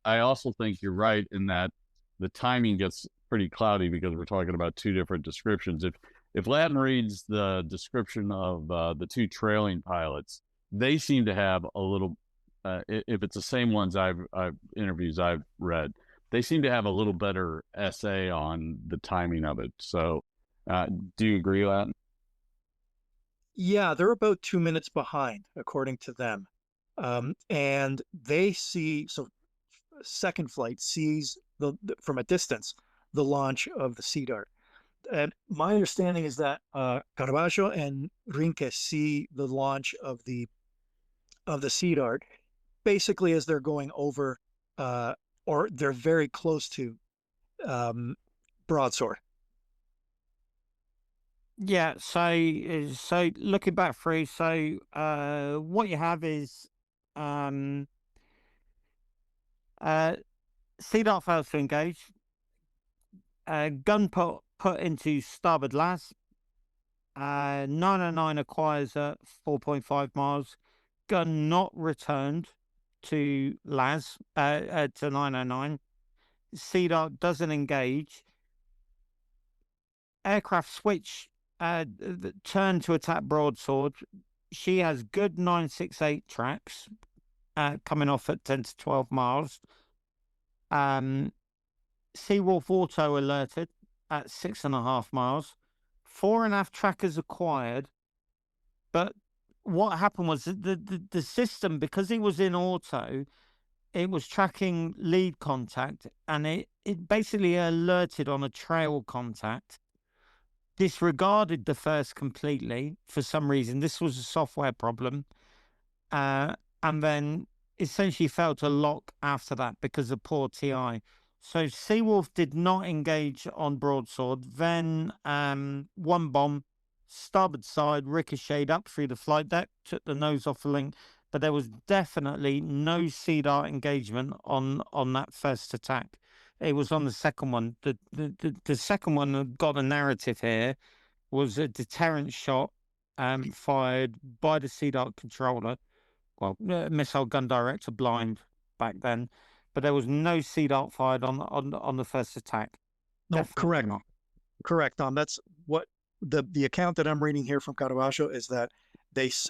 I also think you're right in that the timing gets pretty cloudy because we're talking about two different descriptions. If Latin reads the description of the two trailing pilots, they seem to have a little. If it's the same ones interviews I've read, they seem to have a little better essay on the timing of it. So, do you agree, Latin?
Yeah, they're about 2 minutes behind, according to them. And they see, so second flight sees from a distance the launch of the CDART. And my understanding is that Caravaggio and Rinke see the launch of the CDART basically as they're going over, or they're very close to broadsword.
Yeah, so looking back through, so what you have is CDART fails to engage, gun put into starboard LAS, 909 acquires at 4.5 miles, gun not returned to LAS, to 909, CDART doesn't engage, aircraft switch, turn to attack broadsword. She has good 968 tracks, coming off at 10 to 12 miles. Seawolf auto alerted at 6.5 miles. 4.5 trackers acquired. But what happened was the system, because it was in auto, it was tracking lead contact, and it basically alerted on a trail contact, disregarded the first completely for some reason. This was a software problem, and then essentially failed to lock after that because of poor TI. So Seawolf did not engage on broadsword. Then one bomb, starboard side ricocheted up through the flight deck, took the nose off the link, but there was definitely no sea dart engagement on that first attack. It was on the second one. The second one that got a narrative here was a deterrent shot fired by the sea dart controller. Well, missile gun director blind back then, but there was no sea dart fired on the first attack.
No,
Definitely
correct.
not.
Correct, Tom. That's what the account that I'm reading here from Caravaggio is that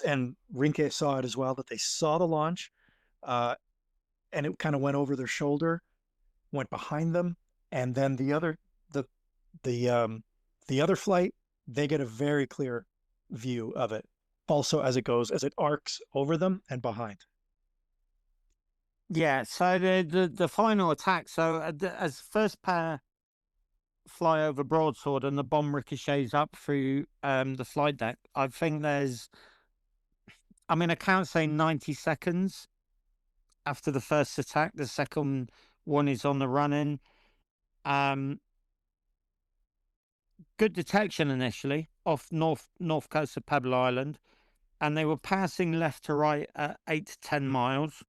and Rinke saw it as well, that they saw the launch, and it kind of went over their shoulder, went behind them, and then the other flight, they get a very clear view of it. Also, as it arcs over them and behind.
Yeah. So the final attack. So as first pair fly over broadsword and the bomb ricochets up through the flight deck, I think I can't say 90 seconds after the first attack. The second one is on the run-in. Good detection initially off north coast of Pebble Island, and they were passing left to right at 8 to 10 miles,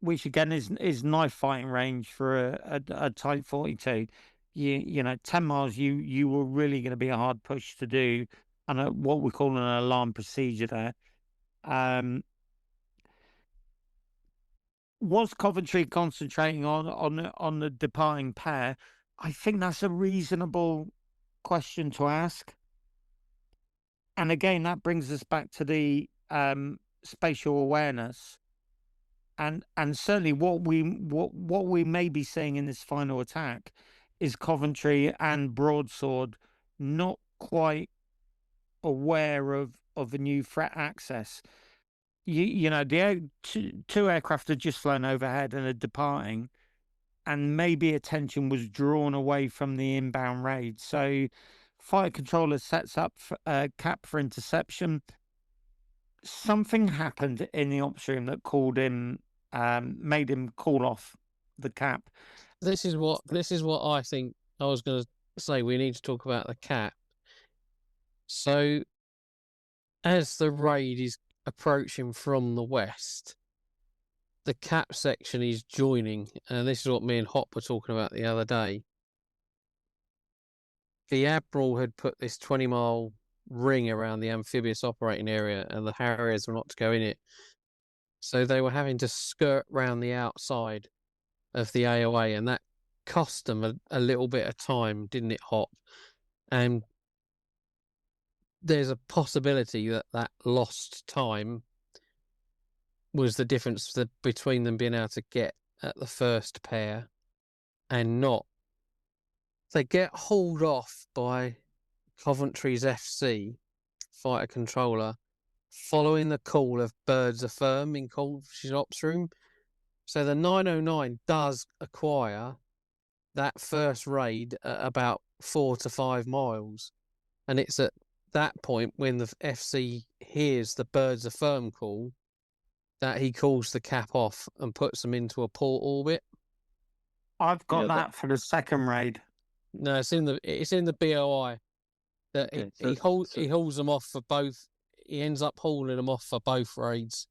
which again is knife fighting range for a Type 42. You know, 10 miles you were really going to be a hard push to do, and what we call an alarm procedure there. Was Coventry concentrating on the departing pair? I think that's a reasonable question to ask. And again, that brings us back to the spatial awareness, and certainly what we may be seeing in this final attack is Coventry and Broadsword not quite aware of a new threat access. You know, the two aircraft had just flown overhead and are departing, and maybe attention was drawn away from the inbound raid. So flight controller sets up cap for interception. Something happened in the ops room that called him, made him call off the cap.
This is what I think I was going to say. We need to talk about the cap. So as the raid is approaching from the west, the cap section is joining, and this is what me and Hop were talking about the other day. The Admiral had put this 20-mile ring around the amphibious operating area, and the Harriers were not to go in it. So they were having to skirt round the outside of the AOA, and that cost them a little bit of time, didn't it, Hop? And there's a possibility that lost time was the difference between them being able to get at the first pair and not. They get hauled off by Coventry's FC fighter controller following the call of birds of firm in Coventry's ops room. So the 909 does acquire that first raid at about 4 to 5 miles. And it's at that point when the FC hears the birds of firm call that he calls the cap off and puts them into a port orbit.
I've got that for the second raid.
No, it's in the BOI that he hauls them off for both. He ends up hauling them off for both raids.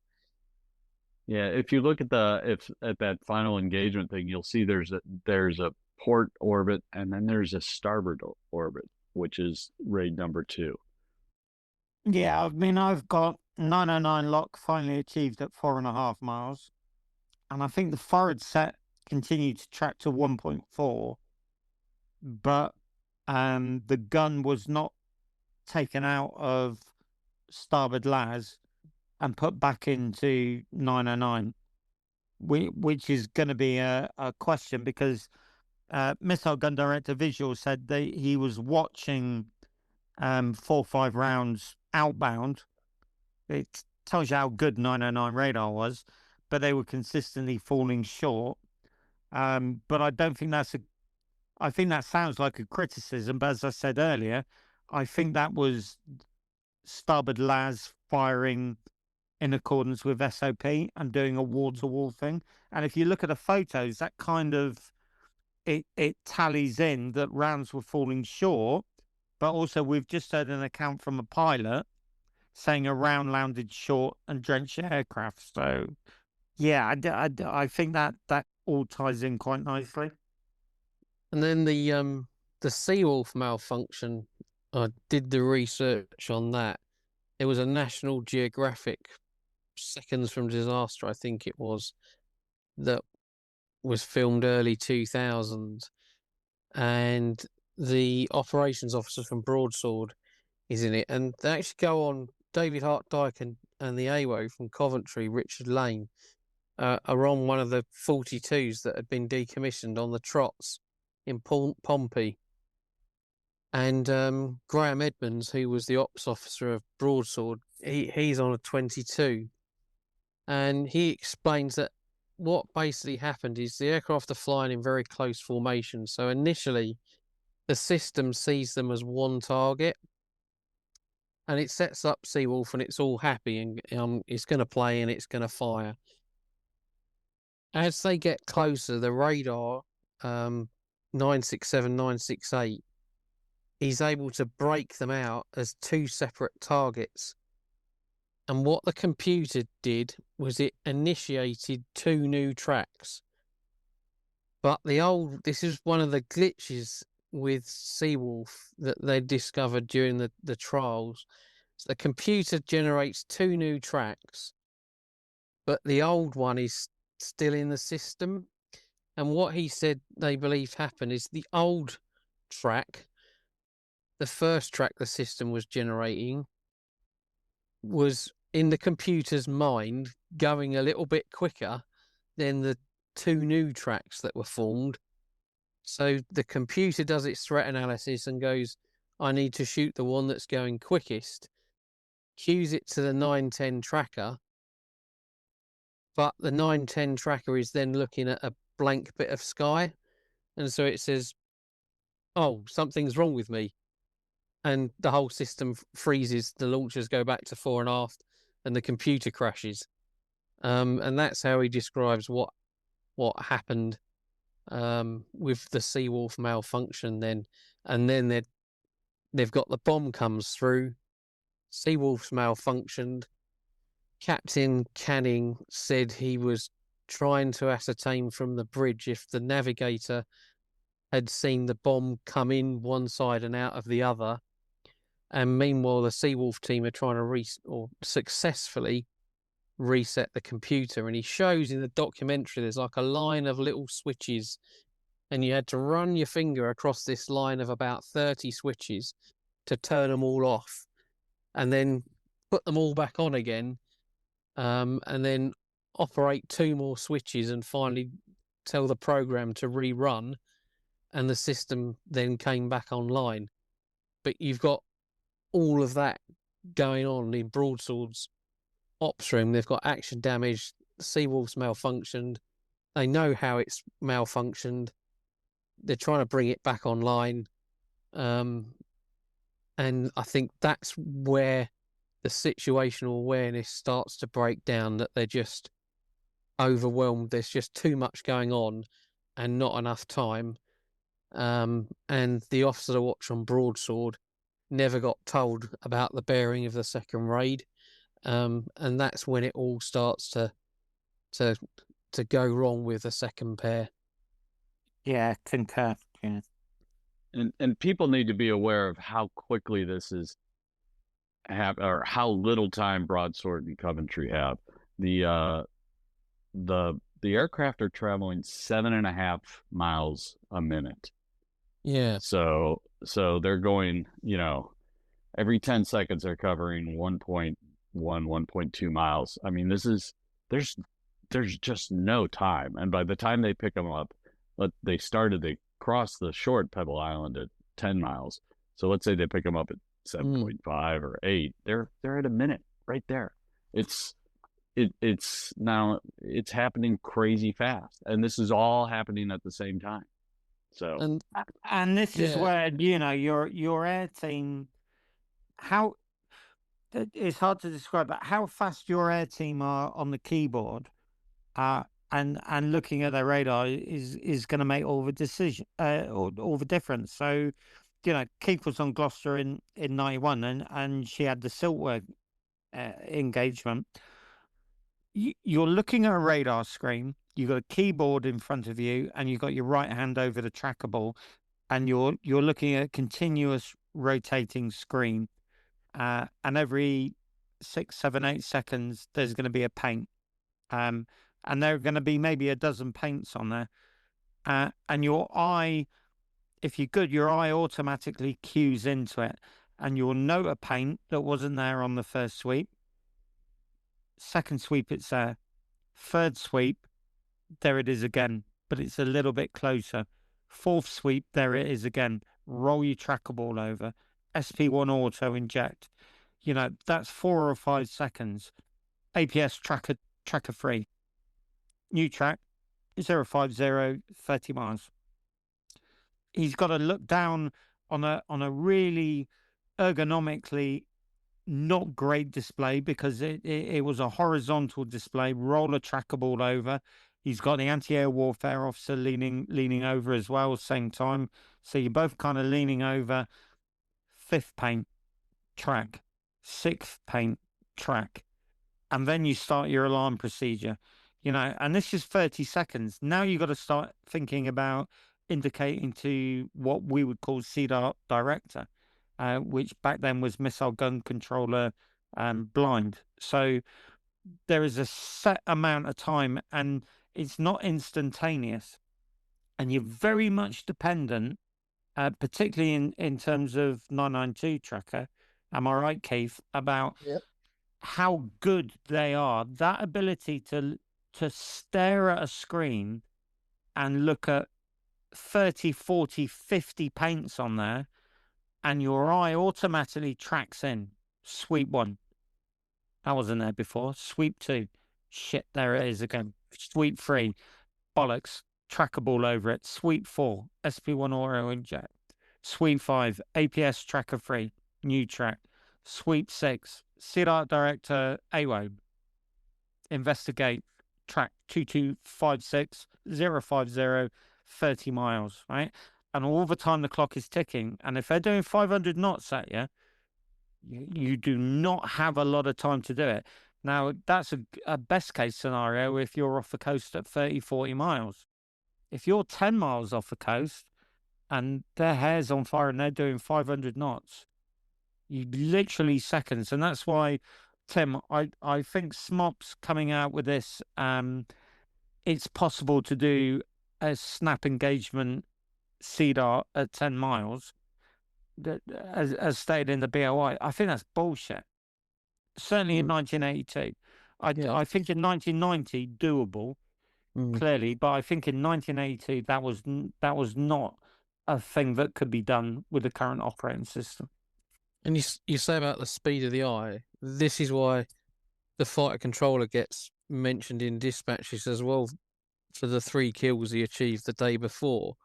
Yeah, if you look at that final engagement thing, you'll see there's a port orbit and then there's a starboard orbit, which is raid number 2.
Yeah, I've got 909 lock finally achieved at 4.5 miles, and I think the forward set continued to track to 1.4, but the gun was not taken out of starboard LAS and put back into 909, which is going to be a question, because Missile Gun Director Visual said he was watching 4-5 rounds outbound. It tells you how good 909 radar was, but they were consistently falling short. But I don't think I think that sounds like a criticism, but as I said earlier, I think that was starboard LAS firing in accordance with SOP and doing a wall-to-wall thing. And if you look at the photos, that kind of it tallies in that rounds were falling short, but also we've just heard an account from a pilot saying a round landed short and drenched aircraft. So, yeah, I think that all ties in quite nicely.
And then the Seawolf malfunction, I did the research on that. It was a National Geographic Seconds from Disaster, I think it was, that was filmed early 2000s. And the operations officer from Broadsword is in it. And they actually go on, David Hart-Dyke and the AWO from Coventry, Richard Lane, are on one of the 42s that had been decommissioned on the trots in Pompey. And Graham Edmonds, who was the ops officer of Broadsword, he's on a 22. And he explains that what basically happened is the aircraft are flying in very close formation. So initially, the system sees them as one target. And it sets up Seawolf and it's all happy and it's going to play and it's going to fire. As they get closer, the radar 967, 968 is able to break them out as two separate targets. And what the computer did was it initiated two new tracks. But this is one of the glitches with Seawolf that they discovered during the trials. So the computer generates two new tracks, but the old one is still in the system. And what he said they believe happened is the old track, the first track the system was generating, was in the computer's mind going a little bit quicker than the two new tracks that were formed. So the computer does its threat analysis and goes, I need to shoot the one that's going quickest, cues it to the 910 tracker, but the 910 tracker is then looking at a blank bit of sky, and so it says, oh, something's wrong with me, and the whole system freezes, the launchers go back to fore and aft, and the computer crashes. And that's how he describes what happened with the Seawolf malfunction then. And then they've got the bomb comes through, Seawolf's malfunctioned. Captain Canning said he was trying to ascertain from the bridge if the navigator had seen the bomb come in one side and out of the other. And meanwhile, the Seawolf team are trying to successfully reset the computer. And he shows in the documentary there's like a line of little switches, and you had to run your finger across this line of about 30 switches to turn them all off, and then put them all back on again, and then operate two more switches and finally tell the program to rerun, and the system then came back online. But you've got all of that going on in Broadsword's ops room. They've got action damage, Seawolf's malfunctioned, they know how it's malfunctioned, they're trying to bring it back online, and I think that's where the situational awareness starts to break down, that they're just overwhelmed, there's just too much going on and not enough time. And the officer to watch on Broadsword never got told about the bearing of the second raid, and that's when it all starts to go wrong with the second pair.
Yeah, concur. Yeah.
And people need to be aware of how quickly this is or how little time Broadsword and Coventry have. The aircraft are traveling 7.5 miles a minute.
Yeah.
So they're going, every 10 seconds they're covering 1.1, 1.2 miles. I mean, there's just no time. And by the time they pick them up, they cross the short Pebble Island at 10 miles. So let's say they pick them up at 7.5 or 8. They're at a minute right there. It's happening crazy fast. And this is all happening at the same time. So
and this is where your air team, how it's hard to describe, but how fast your air team are on the keyboard, and looking at their radar is going to make all the decision or all the difference. So Keith was on Gloucester in 91, and she had the Siltwork engagement. You're looking at a radar screen. You've got a keyboard in front of you, and you've got your right hand over the tracker ball, and you're looking at a continuous rotating screen. And every 6, 7, 8 seconds, there's going to be a paint. And there are going to be maybe a dozen paints on there. And your eye, if you're good, your eye automatically cues into it. And you'll note a paint that wasn't there on the first sweep. Second sweep, it's there. Third sweep, there it is again, but it's a little bit closer. Fourth sweep, there it is again. Roll your tracker ball over. SP1 auto inject. That's 4 or 5 seconds. APS tracker free. New track, 050, 30 miles. He's got to look down on a really ergonomically not great display, because it was a horizontal display. Roll a tracker ball over. He's got the anti-air warfare officer leaning over as well, same time. So you're both kind of leaning over. 5th paint, track. 6th paint, track. And then you start your alarm procedure. And this is 30 seconds. Now you've got to start thinking about indicating to what we would call CDART director, which back then was missile gun controller blind. So there is a set amount of time, and it's not instantaneous. And you're very much dependent, particularly in terms of 992 tracker. Am I right, Keith, about how good they are? That ability to stare at a screen and look at 30, 40, 50 paints on there, and your eye automatically tracks in. Sweep 1. That wasn't there before. Sweep 2. Shit, there it is again. Sweep 3. Bollocks. Tracker ball over it. Sweep 4. SP1 auto inject. Sweep 5. APS tracker free. New track. Sweep 6. CDART director AWO. Investigate. Track 2256 050, 30 miles, right? And all the time the clock is ticking. And if they're doing 500 knots at you, you do not have a lot of time to do it. Now, that's a best case scenario if you're off the coast at 30, 40 miles. If you're 10 miles off the coast and their hair's on fire and they're doing 500 knots, you literally seconds. And that's why, Tim, I think SMOP's coming out with this. It's possible to do a snap engagement CDART at 10 miles, as stated in the BOI. I think that's bullshit. Certainly in 1982. I think in 1990, doable, clearly, but I think in 1982, that was not a thing that could be done with the current operating system.
And you say about the speed of the eye. This is why the fighter controller gets mentioned in dispatches as well, for the 3 kills he achieved the day before.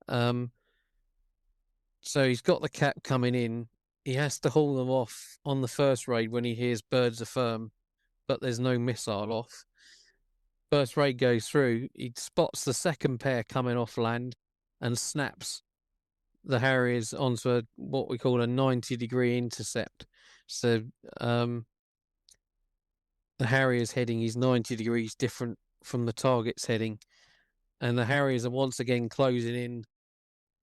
So he's got the cap coming in. He has to haul them off on the first raid when he hears birds are firm, but there's no missile off. First raid goes through. He spots the second pair coming off land and snaps the Harriers onto what we call a 90-degree intercept. So the Harriers heading is 90 degrees different from the target's heading. And the Harriers are once again closing in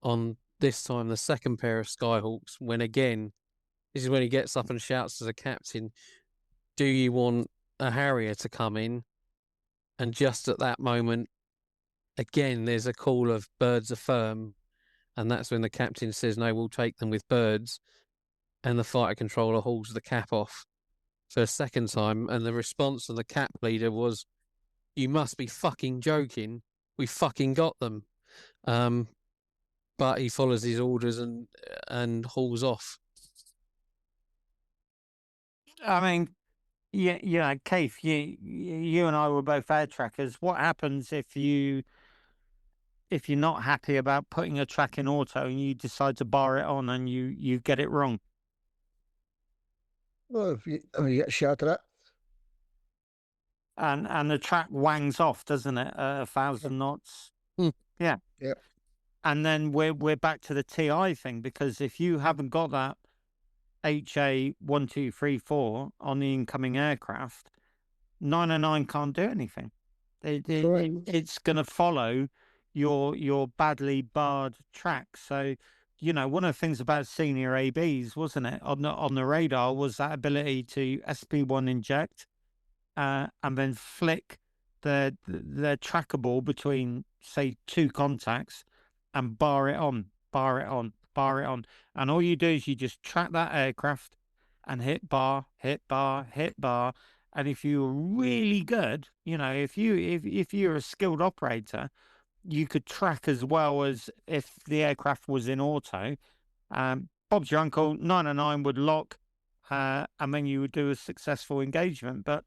on, this time, the second pair of Skyhawks, when again, this is when he gets up and shouts to the captain, do you want a Harrier to come in? And just at that moment, again, there's a call of birds are firm. And that's when the captain says, no, we'll take them with birds. And the fighter controller hauls the cap off for a second time. And the response of the cap leader was, you must be fucking joking. We fucking got them. But he follows his orders and hauls off.
I mean, yeah, Keith, you and I were both air trackers. What happens if you're not happy about putting a track in auto and you decide to bar it on and you get it wrong?
Well, you get shouted at.
And the track wangs off, doesn't it? 1,000 knots.
Mm.
Yeah.
Yeah.
And then we're back to the TI thing, because if you haven't got that HA1234 on the incoming aircraft, 909 can't do anything. It's going to follow your badly barred track. So, one of the things about senior ABs, wasn't it, on the radar, was that ability to SP1 inject and then flick the trackable between, say, two contacts and bar it on. And all you do is you just track that aircraft and hit bar. And if you're really good, if you're a skilled operator, you could track as well as if the aircraft was in auto. Bob's your uncle, 909 would lock, and then you would do a successful engagement. But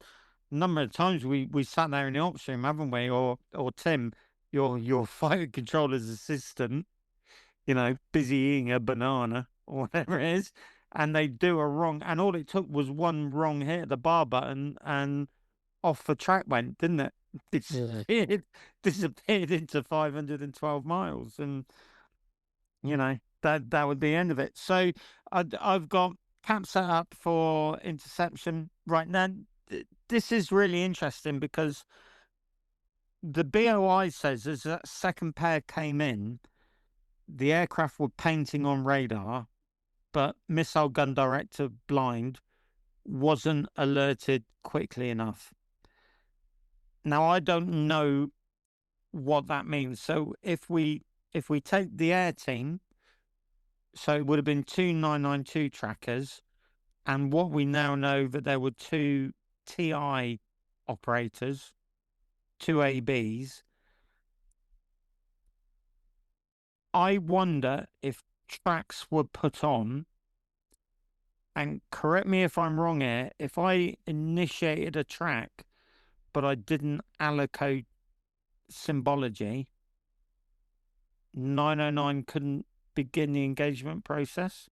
a number of times we sat there in the ops room, haven't we? Or Tim, your fighter controller's assistant, busy eating a banana or whatever it is, and they do a wrong, and all it took was one wrong hit of the bar button, and off the track went, didn't it? Disappeared into 512 miles, and that would be the end of it. So I've got cap set up for interception right now. This is really interesting because the BOI says as that second pair came in, the aircraft were painting on radar, but missile gun director blind wasn't alerted quickly enough. Now, I don't know what that means. So if we take the air team, so it would have been two 992 trackers, and what we now know that there were two TI operators, two ABs. I wonder if tracks were put on, and correct me if I'm wrong here, if I initiated a track but I didn't allocate symbology, 909 couldn't begin the engagement process.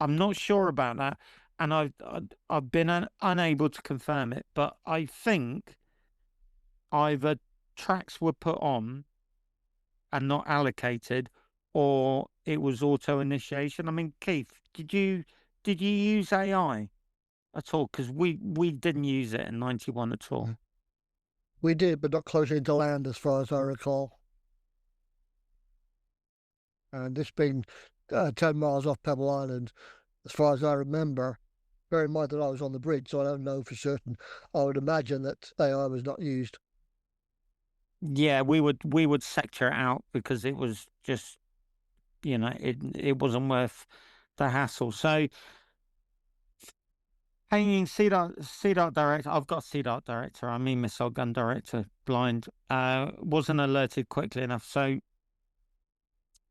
I'm not sure about that, and I've been unable to confirm it, but I think either tracks were put on and not allocated, or it was auto initiation. I mean, Keith, did you use AI at all? Because we didn't use it in 91 at all.
We did, but not closely to land, as far as I recall. And this being 10 miles off Pebble Island, as far as I remember, bear in mind that I was on the bridge, so I don't know for certain. I would imagine that AI was not used.
Yeah, we would sector it out because it was just, it wasn't worth the hassle. So, hanging CDART director, I've got CDART director, I mean missile gun director, blind, wasn't alerted quickly enough. So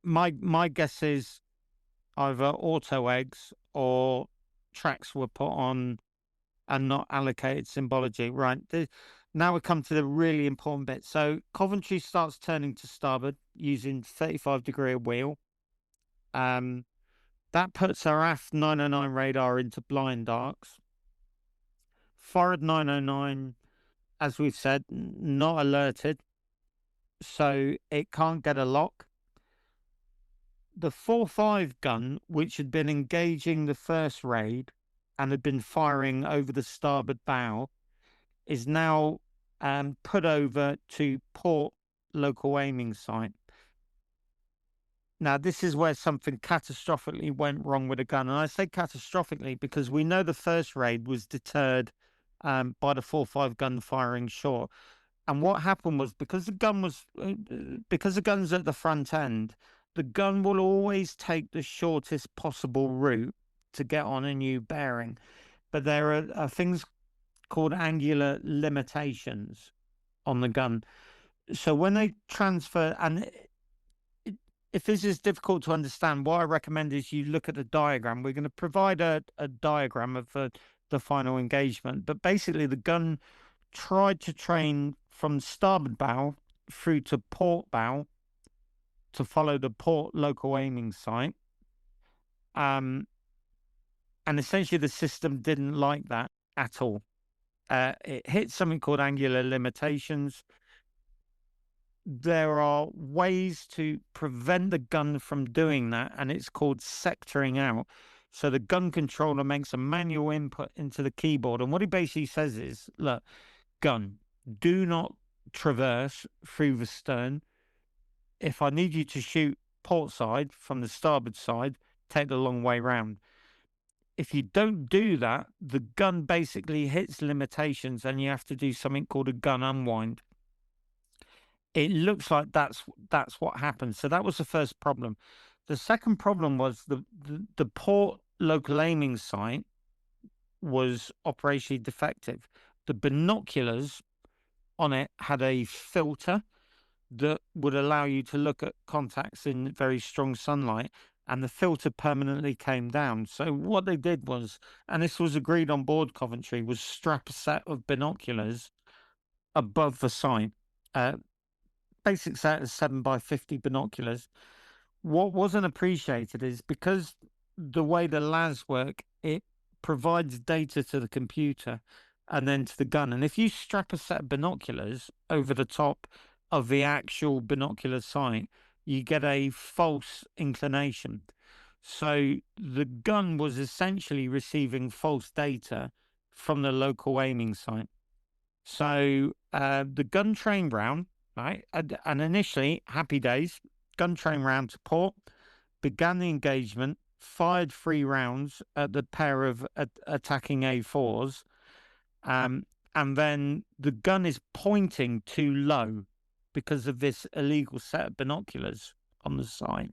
my guess is either auto eggs or tracks were put on and not allocated symbology. Right. Now we come to the really important bit. So Coventry starts turning to starboard using 35-degree wheel. That puts our aft 909 radar into blind arcs. Forward 909, as we've said, not alerted, so it can't get a lock. The 4.5 gun, which had been engaging the first raid and had been firing over the starboard bow, is now put over to port local aiming site. Now, this is where something catastrophically went wrong with the gun. And I say catastrophically because we know the first raid was deterred by the 4.5 gun firing short. And what happened was, because the gun's at the front end, the gun will always take the shortest possible route to get on a new bearing. But there are things called angular limitations on the gun. So when they transfer, and if this is difficult to understand, what I recommend is you look at the diagram. We're going to provide a diagram of the final engagement. But basically, the gun tried to train from starboard bow through to port bow to follow the port local aiming site. And essentially, the system didn't like that at all. It hit something called angular limitations. there are ways to prevent the gun from doing that, and it's called sectoring out. So the gun controller makes a manual input into the keyboard, and what he basically says is, look, gun, do not traverse through the stern. If I need you to shoot port side from the starboard side, take the long way round. If you don't do that, the gun basically hits limitations and you have to do something called a gun unwind. It looks like that's what happened. So that was the first problem. The second problem was the port local aiming site was operationally defective. The binoculars on it had a filter that would allow you to look at contacts in very strong sunlight, and the filter permanently came down. So what they did was, and this was agreed on board Coventry, was strap a set of binoculars above the sight. Basic set of 7x50 binoculars. What wasn't appreciated is because the way the LAS work, it provides data to the computer and then to the gun. And if you strap a set of binoculars over the top of the actual binocular sight, you get a false inclination. So the gun was essentially receiving false data from the local aiming site. So the gun trained round, right? And initially, happy days, gun trained round to port, began the engagement, fired 3 rounds at the pair of attacking A4s. And then the gun is pointing too low because of this illegal set of binoculars on the side.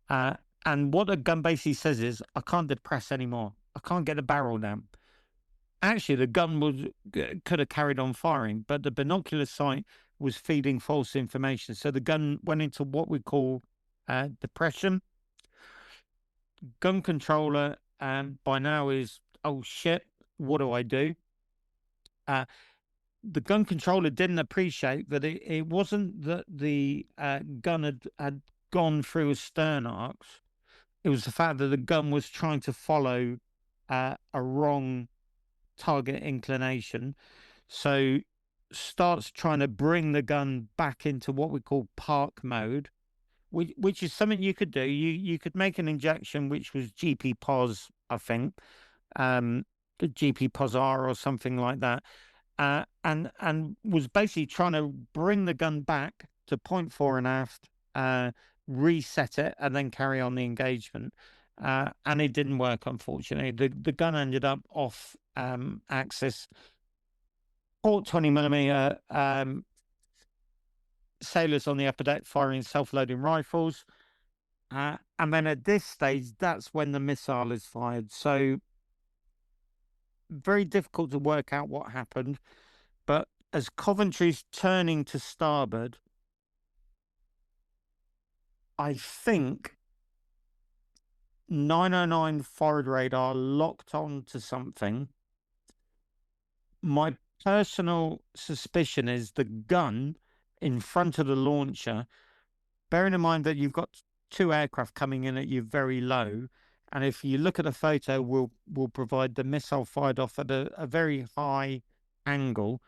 And what the gun basically says is, I can't depress anymore. I can't get the barrel down. Actually, the gun could have carried on firing, but the binocular sight was feeding false information. So the gun went into what we call depression. Gun controller by now is, oh shit, what do I do? The gun controller didn't appreciate that it wasn't that the gun had gone through a stern arcs. It was the fact that the gun was trying to follow a wrong target inclination. So starts trying to bring the gun back into what we call park mode, which is something you could do. You could make an injection, which was GP POS, I think, the GP POS R or something like that. And was basically trying to bring the gun back to point fore and aft, reset it, and then carry on the engagement. And it didn't work, unfortunately. The gun ended up off axis. Port 20mm sailors on the upper deck firing self-loading rifles. And then at this stage, that's when the missile is fired. So very difficult to work out what happened, but as Coventry's turning to starboard, I think 909 forward radar locked on to something. My personal suspicion is the gun in front of the launcher, bearing in mind that you've got 2 aircraft coming in at you very low. And if you look at the photo, we'll provide the missile fired off at a very high angle.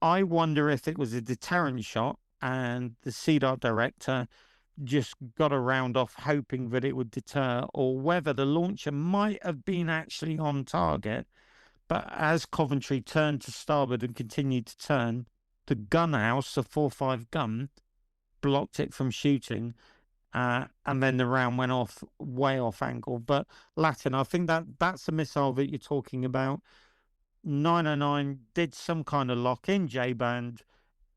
I wonder if it was a deterrent shot and the CDOT director just got a round off hoping that it would deter, or whether the launcher might have been actually on target. But as Coventry turned to starboard and continued to turn, the gun house, the 4.5 gun, blocked it from shooting. And then the round went off, way off angle. But Latin, I think that's the missile that you're talking about. 909 did some kind of lock-in J-band.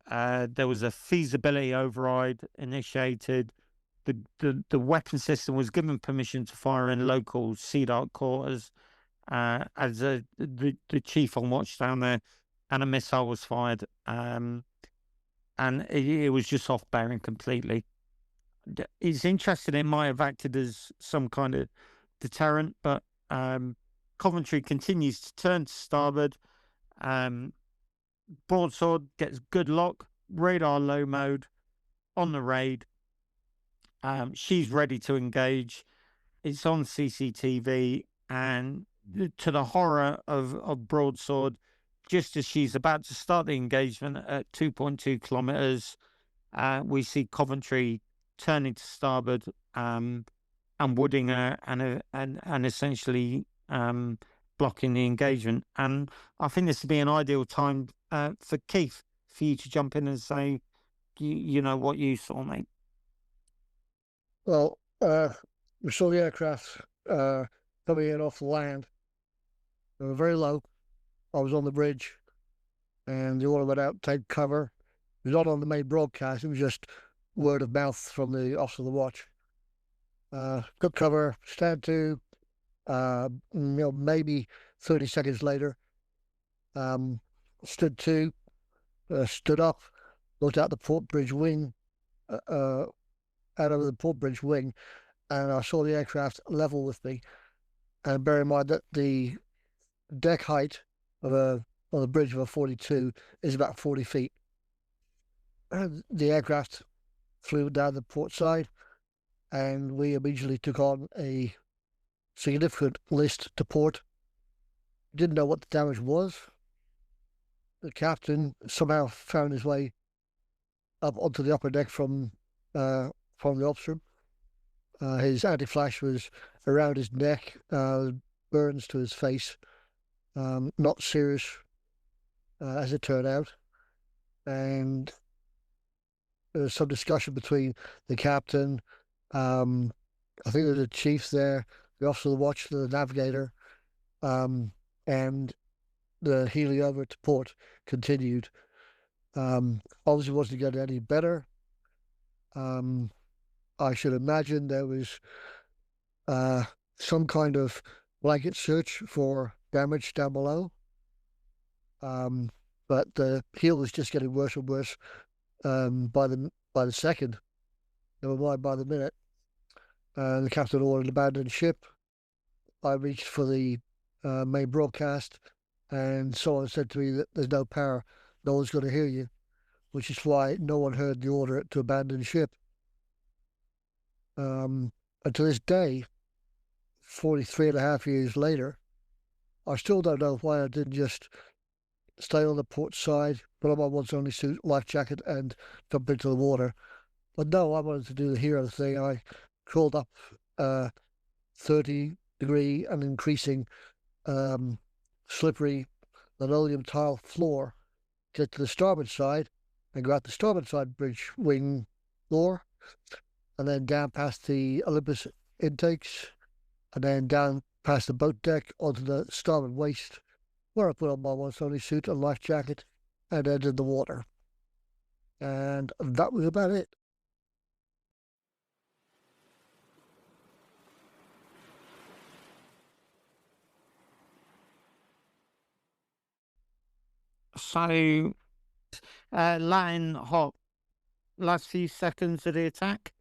There was a feasibility override initiated. The weapon system was given permission to fire in local CDOT quarters as the chief on watch down there, and a missile was fired. And it was just off bearing completely. It's interesting, it might have acted as some kind of deterrent, but Coventry continues to turn to starboard. Broadsword gets good lock, radar low mode on the raid. She's ready to engage. It's on CCTV, and to the horror of Broadsword, just as she's about to start the engagement at 2.2 kilometers, we see Coventry turning to starboard and wooding and essentially blocking the engagement. And I think this would be an ideal time for Keith, for you to jump in and say, you know, what you saw, mate.
Well, we saw the aircraft coming in off the land. They were very low. I was on the bridge, and the order went out, take cover. It was not on the main broadcast. It was just word of mouth from the officer of the watch. Took cover, stand to. Maybe 30 seconds later, stood to, stood up, looked out the port bridge wing, out over the port bridge wing, and I saw the aircraft level with me. And bear in mind that the deck height of on the bridge of a 42 is about 40 feet. And the aircraft flew down the port side, and we immediately took on a significant list to port. Didn't know what the damage was. The captain somehow found his way up onto the upper deck from the ops room. His anti-flash was around his neck, burns to his face, not serious as it turned out. And there was some discussion between the captain, I think there was a chief there, the officer of the watch, the navigator, and the heeling over to port continued. Obviously wasn't getting any better. I should imagine there was some kind of blanket search for damage down below. But the heel was just getting worse and worse by the second, never mind by the minute. The captain ordered abandon ship. I reached for the main broadcast, and someone said to me that there's no power, no one's going to hear you, which is why no one heard the order to abandon ship. And to this day, 43 and a half years later, I still don't know why I didn't just stay on the port side, put on my once only suit, life jacket, and jump into the water. But no, I wanted to do the hero thing. I crawled up 30-degree and increasing slippery linoleum tile floor, get to the starboard side, and go out the starboard side bridge wing floor, and then down past the Olympus intakes, and then down past the boat deck onto the starboard waist, where I put on my once only suit and life jacket and entered the water. And that was about it.
So, Latin hot, last few seconds of the attack.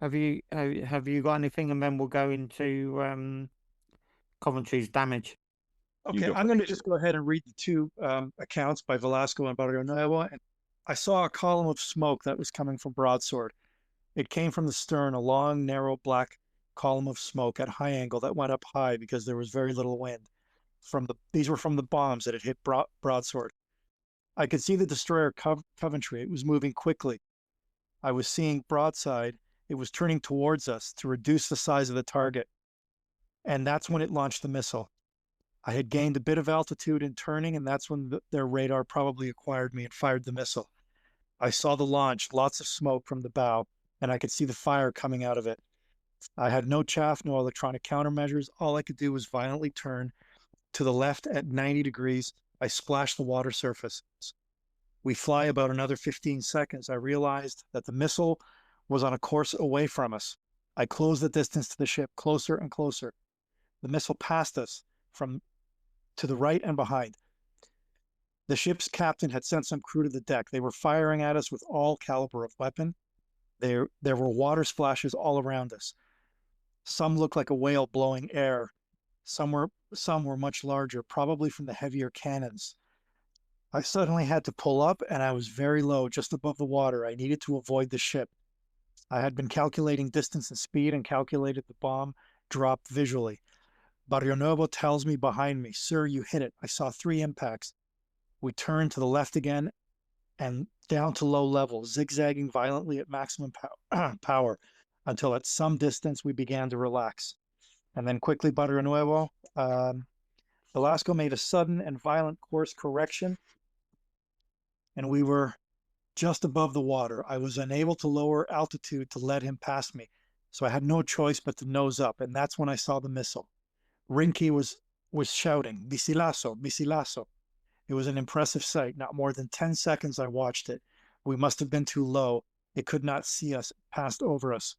Have you got anything, and then we'll go into Coventry's damage.
Okay, I'm going to just go ahead and read the two accounts by Velasco and Barrionuevo. And I saw a column of smoke that was coming from broadsword. It came from the stern, a long, narrow, black column of smoke at high angle that went up high because there was very little wind. These were from the bombs that had hit broadsword. I could see the destroyer Coventry. It was moving quickly. I was seeing broadside. It was turning towards us to reduce the size of the target. And that's when it launched the missile. I had gained a bit of altitude in turning, and that's when their radar probably acquired me and fired the missile. I saw the launch, lots of smoke from the bow, and I could see the fire coming out of it. I had no chaff, no electronic countermeasures. All I could do was violently turn to the left at 90 degrees. I splashed the water surface. We fly about another 15 seconds. I realized that the missile was on a course away from us. I closed the distance to the ship, closer and closer. The missile passed us from to the right and behind. The ship's captain had sent some crew to the deck. They were firing at us with all caliber of weapon. There were water splashes all around us. Some looked like a whale blowing air. Some were much larger, probably from the heavier cannons. I suddenly had to pull up, and I was very low, just above the water. I needed to avoid the ship. I had been calculating distance and speed and calculated the bomb drop visually. Barrionuevo tells me behind me, "Sir, you hit it. I saw 3 impacts." We turned to the left again, and down to low level, zigzagging violently at maximum power until at some distance we began to relax. And then quickly, Barrio Nuevo, Velasco made a sudden and violent course correction, and we were just above the water. I was unable to lower altitude to let him pass me, so I had no choice but to nose up, and that's when I saw the missile. Rinky was shouting, "Misilazo, misilazo." It was an impressive sight. Not more than 10 seconds I watched it. We must have been too low. It could not see us, passed over us.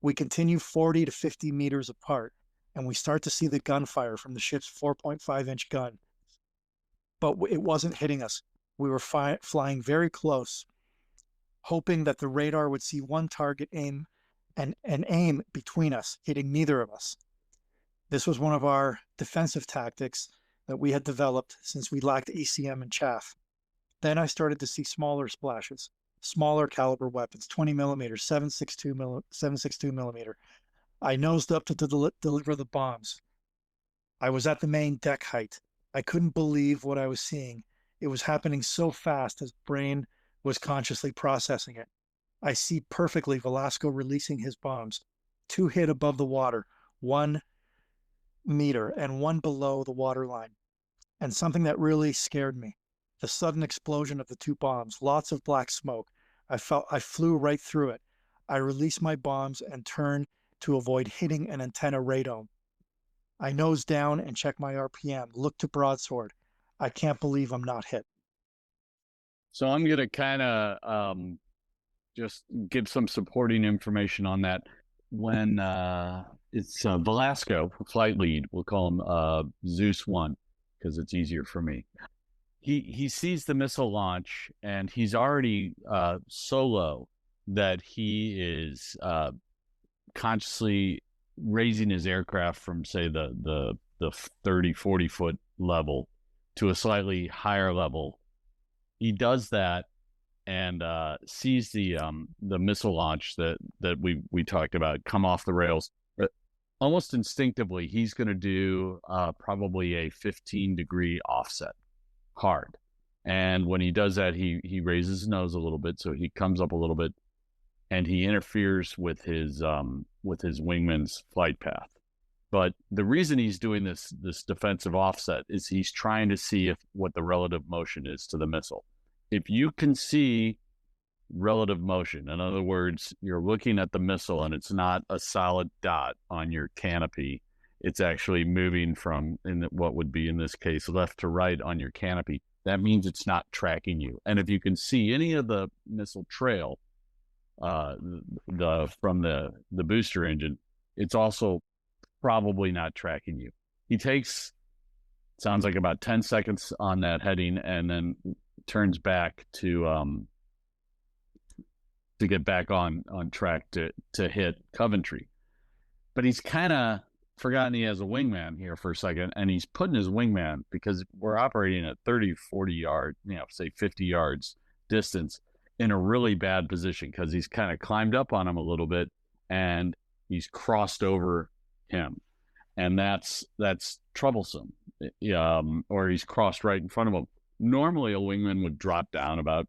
We continue 40 to 50 meters apart, and we start to see the gunfire from the ship's 4.5-inch gun. But it wasn't hitting us. We were flying very close, hoping that the radar would see one target aim and aim between us, hitting neither of us. This was one of our defensive tactics that we had developed since we lacked ECM and chaff. Then I started to see smaller splashes, smaller caliber weapons, 20 millimeter, 7.62 millimeter. I nosed up to deliver the bombs. I was at the main deck height. I couldn't believe what I was seeing. It was happening so fast his brain was consciously processing it. I see perfectly Velasco releasing his bombs. 2 hit above the water, 1 meter and 1 below the water line. And something that really scared me, the sudden explosion of the 2 bombs, lots of black smoke. I flew right through it. I released my bombs and turned to avoid hitting an antenna radome. I nosed down and checked my RPM, looked to broadsword. I can't believe I'm not hit.
So I'm going to kind of just give some supporting information on that. When it's Velasco, flight lead, we'll call him Zeus 1, because it's easier for me. He sees the missile launch, and he's already so low that he is consciously raising his aircraft from, say, the 30, 40 foot level to a slightly higher level. He does that and sees the missile launch that we talked about come off the rails. Almost instinctively, he's going to do probably a 15-degree offset, hard. And when he does that, he raises his nose a little bit, so he comes up a little bit, and he interferes with his wingman's flight path. But the reason he's doing this defensive offset is he's trying to see what the relative motion is to the missile. If you can see relative motion, in other words, you're looking at the missile and it's not a solid dot on your canopy, it's actually moving from what would be in this case left to right on your canopy, that means it's not tracking you. And if you can see any of the missile trail from the booster engine, it's also probably not tracking you. He takes, sounds like about 10 seconds on that heading, and then turns back to get back on track to hit Coventry. But he's kind of forgotten he has a wingman here for a second, and he's putting his wingman, because we're operating at 30, 40 yards, say 50 yards distance, in a really bad position, because he's kind of climbed up on him a little bit and he's crossed over him, and that's troublesome. Or he's crossed right in front of him. Normally a wingman would drop down about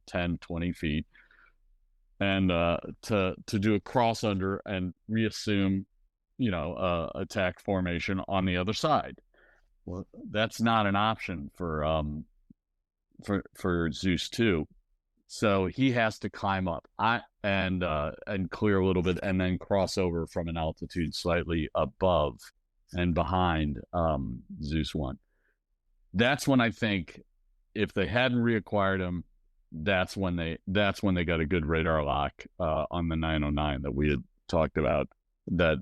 10, 20 feet and to do a cross under and reassume attack formation on the other side. Well, that's not an option for Zeus 2. So he has to climb up and clear a little bit, and then cross over from an altitude slightly above and behind Zeus 1. That's when I think, if they hadn't reacquired him, that's when they got a good radar lock on the 909 that we had talked about, that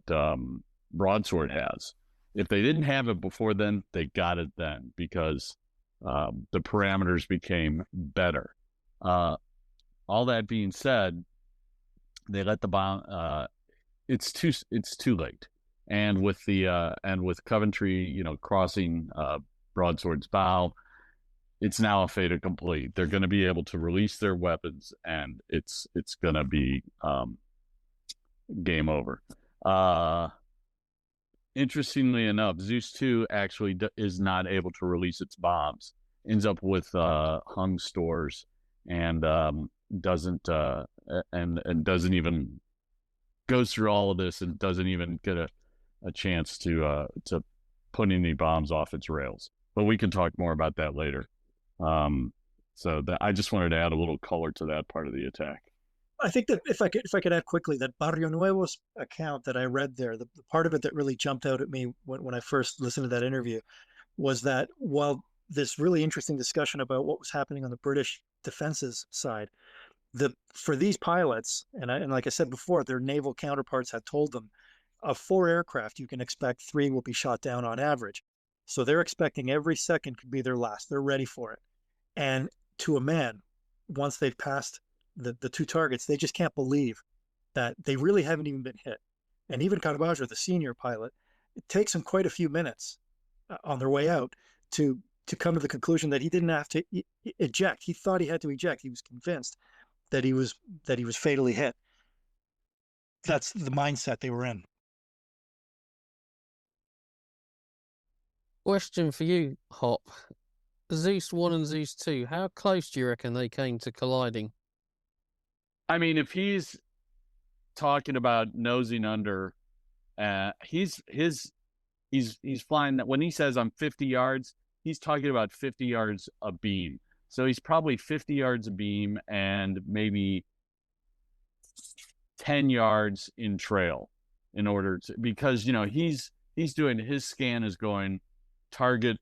Broadsword has. If they didn't have it before then, they got it then, because the parameters became better. All that being said, they let the bomb. It's too late, and with Coventry, crossing Broadsword's bow, it's now a fait accompli. They're going to be able to release their weapons, and it's going to be game over. Interestingly enough, Zeus 2 actually is not able to release its bombs. Ends up with hung stores, and doesn't and doesn't even goes through all of this and doesn't even get a chance to put any bombs off its rails. But we can talk more about that later. So that I just wanted to add a little color to that part of the attack.
I think that if I could add quickly, that Barrio Nuevo's account that I read there, the part of it that really jumped out at me when I first listened to that interview was that while this really interesting discussion about what was happening on the British defenses side, for these pilots, and like I said before, their naval counterparts had told them, of 4 aircraft, you can expect 3 will be shot down on average. So they're expecting every second could be their last. They're ready for it. And to a man, once they've passed the 2 targets, they just can't believe that they really haven't even been hit. And even Caravaggio, the senior pilot, it takes him quite a few minutes on their way out to come to the conclusion that he didn't have to eject. He thought he had to eject. He was convinced that he was fatally hit. That's the mindset they were in.
Question for you, Hop. Zeus 1 and Zeus 2, how close do you reckon they came to colliding?
I mean, if he's talking about nosing under, he's flying that when he says I'm 50 yards, he's talking about 50 yards abeam. So he's probably 50 yards abeam and maybe 10 yards in trail in order to, because, you know, he's doing, his scan is going target,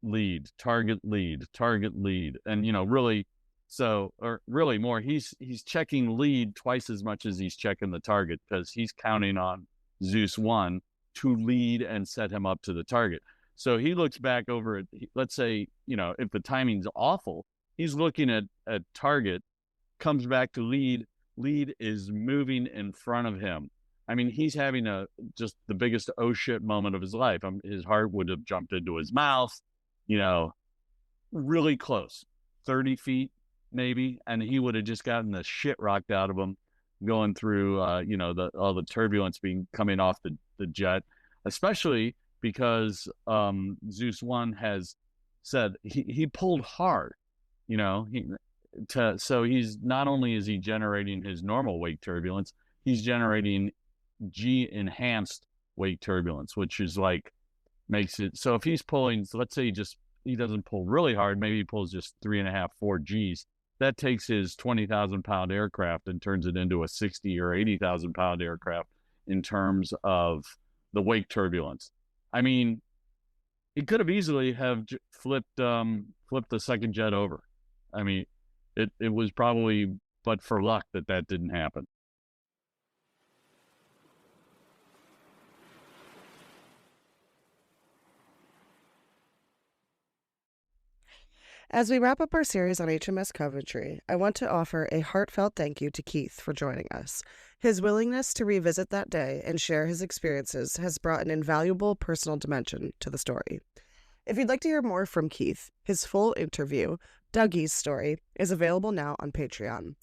lead, target, lead, target, lead. And, you know, really, so, or really more, he's checking lead twice as much as he's checking the target, because he's counting on Zeus 1 to lead and set him up to the target. So he looks back over at, let's say, you know, if the timing's awful, he's looking at target, comes back to lead is moving in front of him. I mean, he's having just the biggest oh shit moment of his life. His heart would have jumped into his mouth, you know, really close, 30 feet maybe, and he would have just gotten the shit rocked out of him going through, you know, all the turbulence coming off the jet, especially because Zeus 1 has said he pulled hard, you know, so he's not only is he generating his normal wake turbulence, he's generating G enhanced wake turbulence, which is like makes it so if he's pulling, so let's say he doesn't pull really hard, maybe he pulls just 3.5, 4 G's. That takes his 20,000 pound aircraft and turns it into a 60 or 80,000 pound aircraft in terms of the wake turbulence. I mean, he could have easily have flipped the second jet over. I mean, it was probably but for luck that didn't happen.
As we wrap up our series on HMS Coventry, I want to offer a heartfelt thank you to Keith for joining us. His willingness to revisit that day and share his experiences has brought an invaluable personal dimension to the story. If you'd like to hear more from Keith, his full interview, Dougie's story, is available now on Patreon.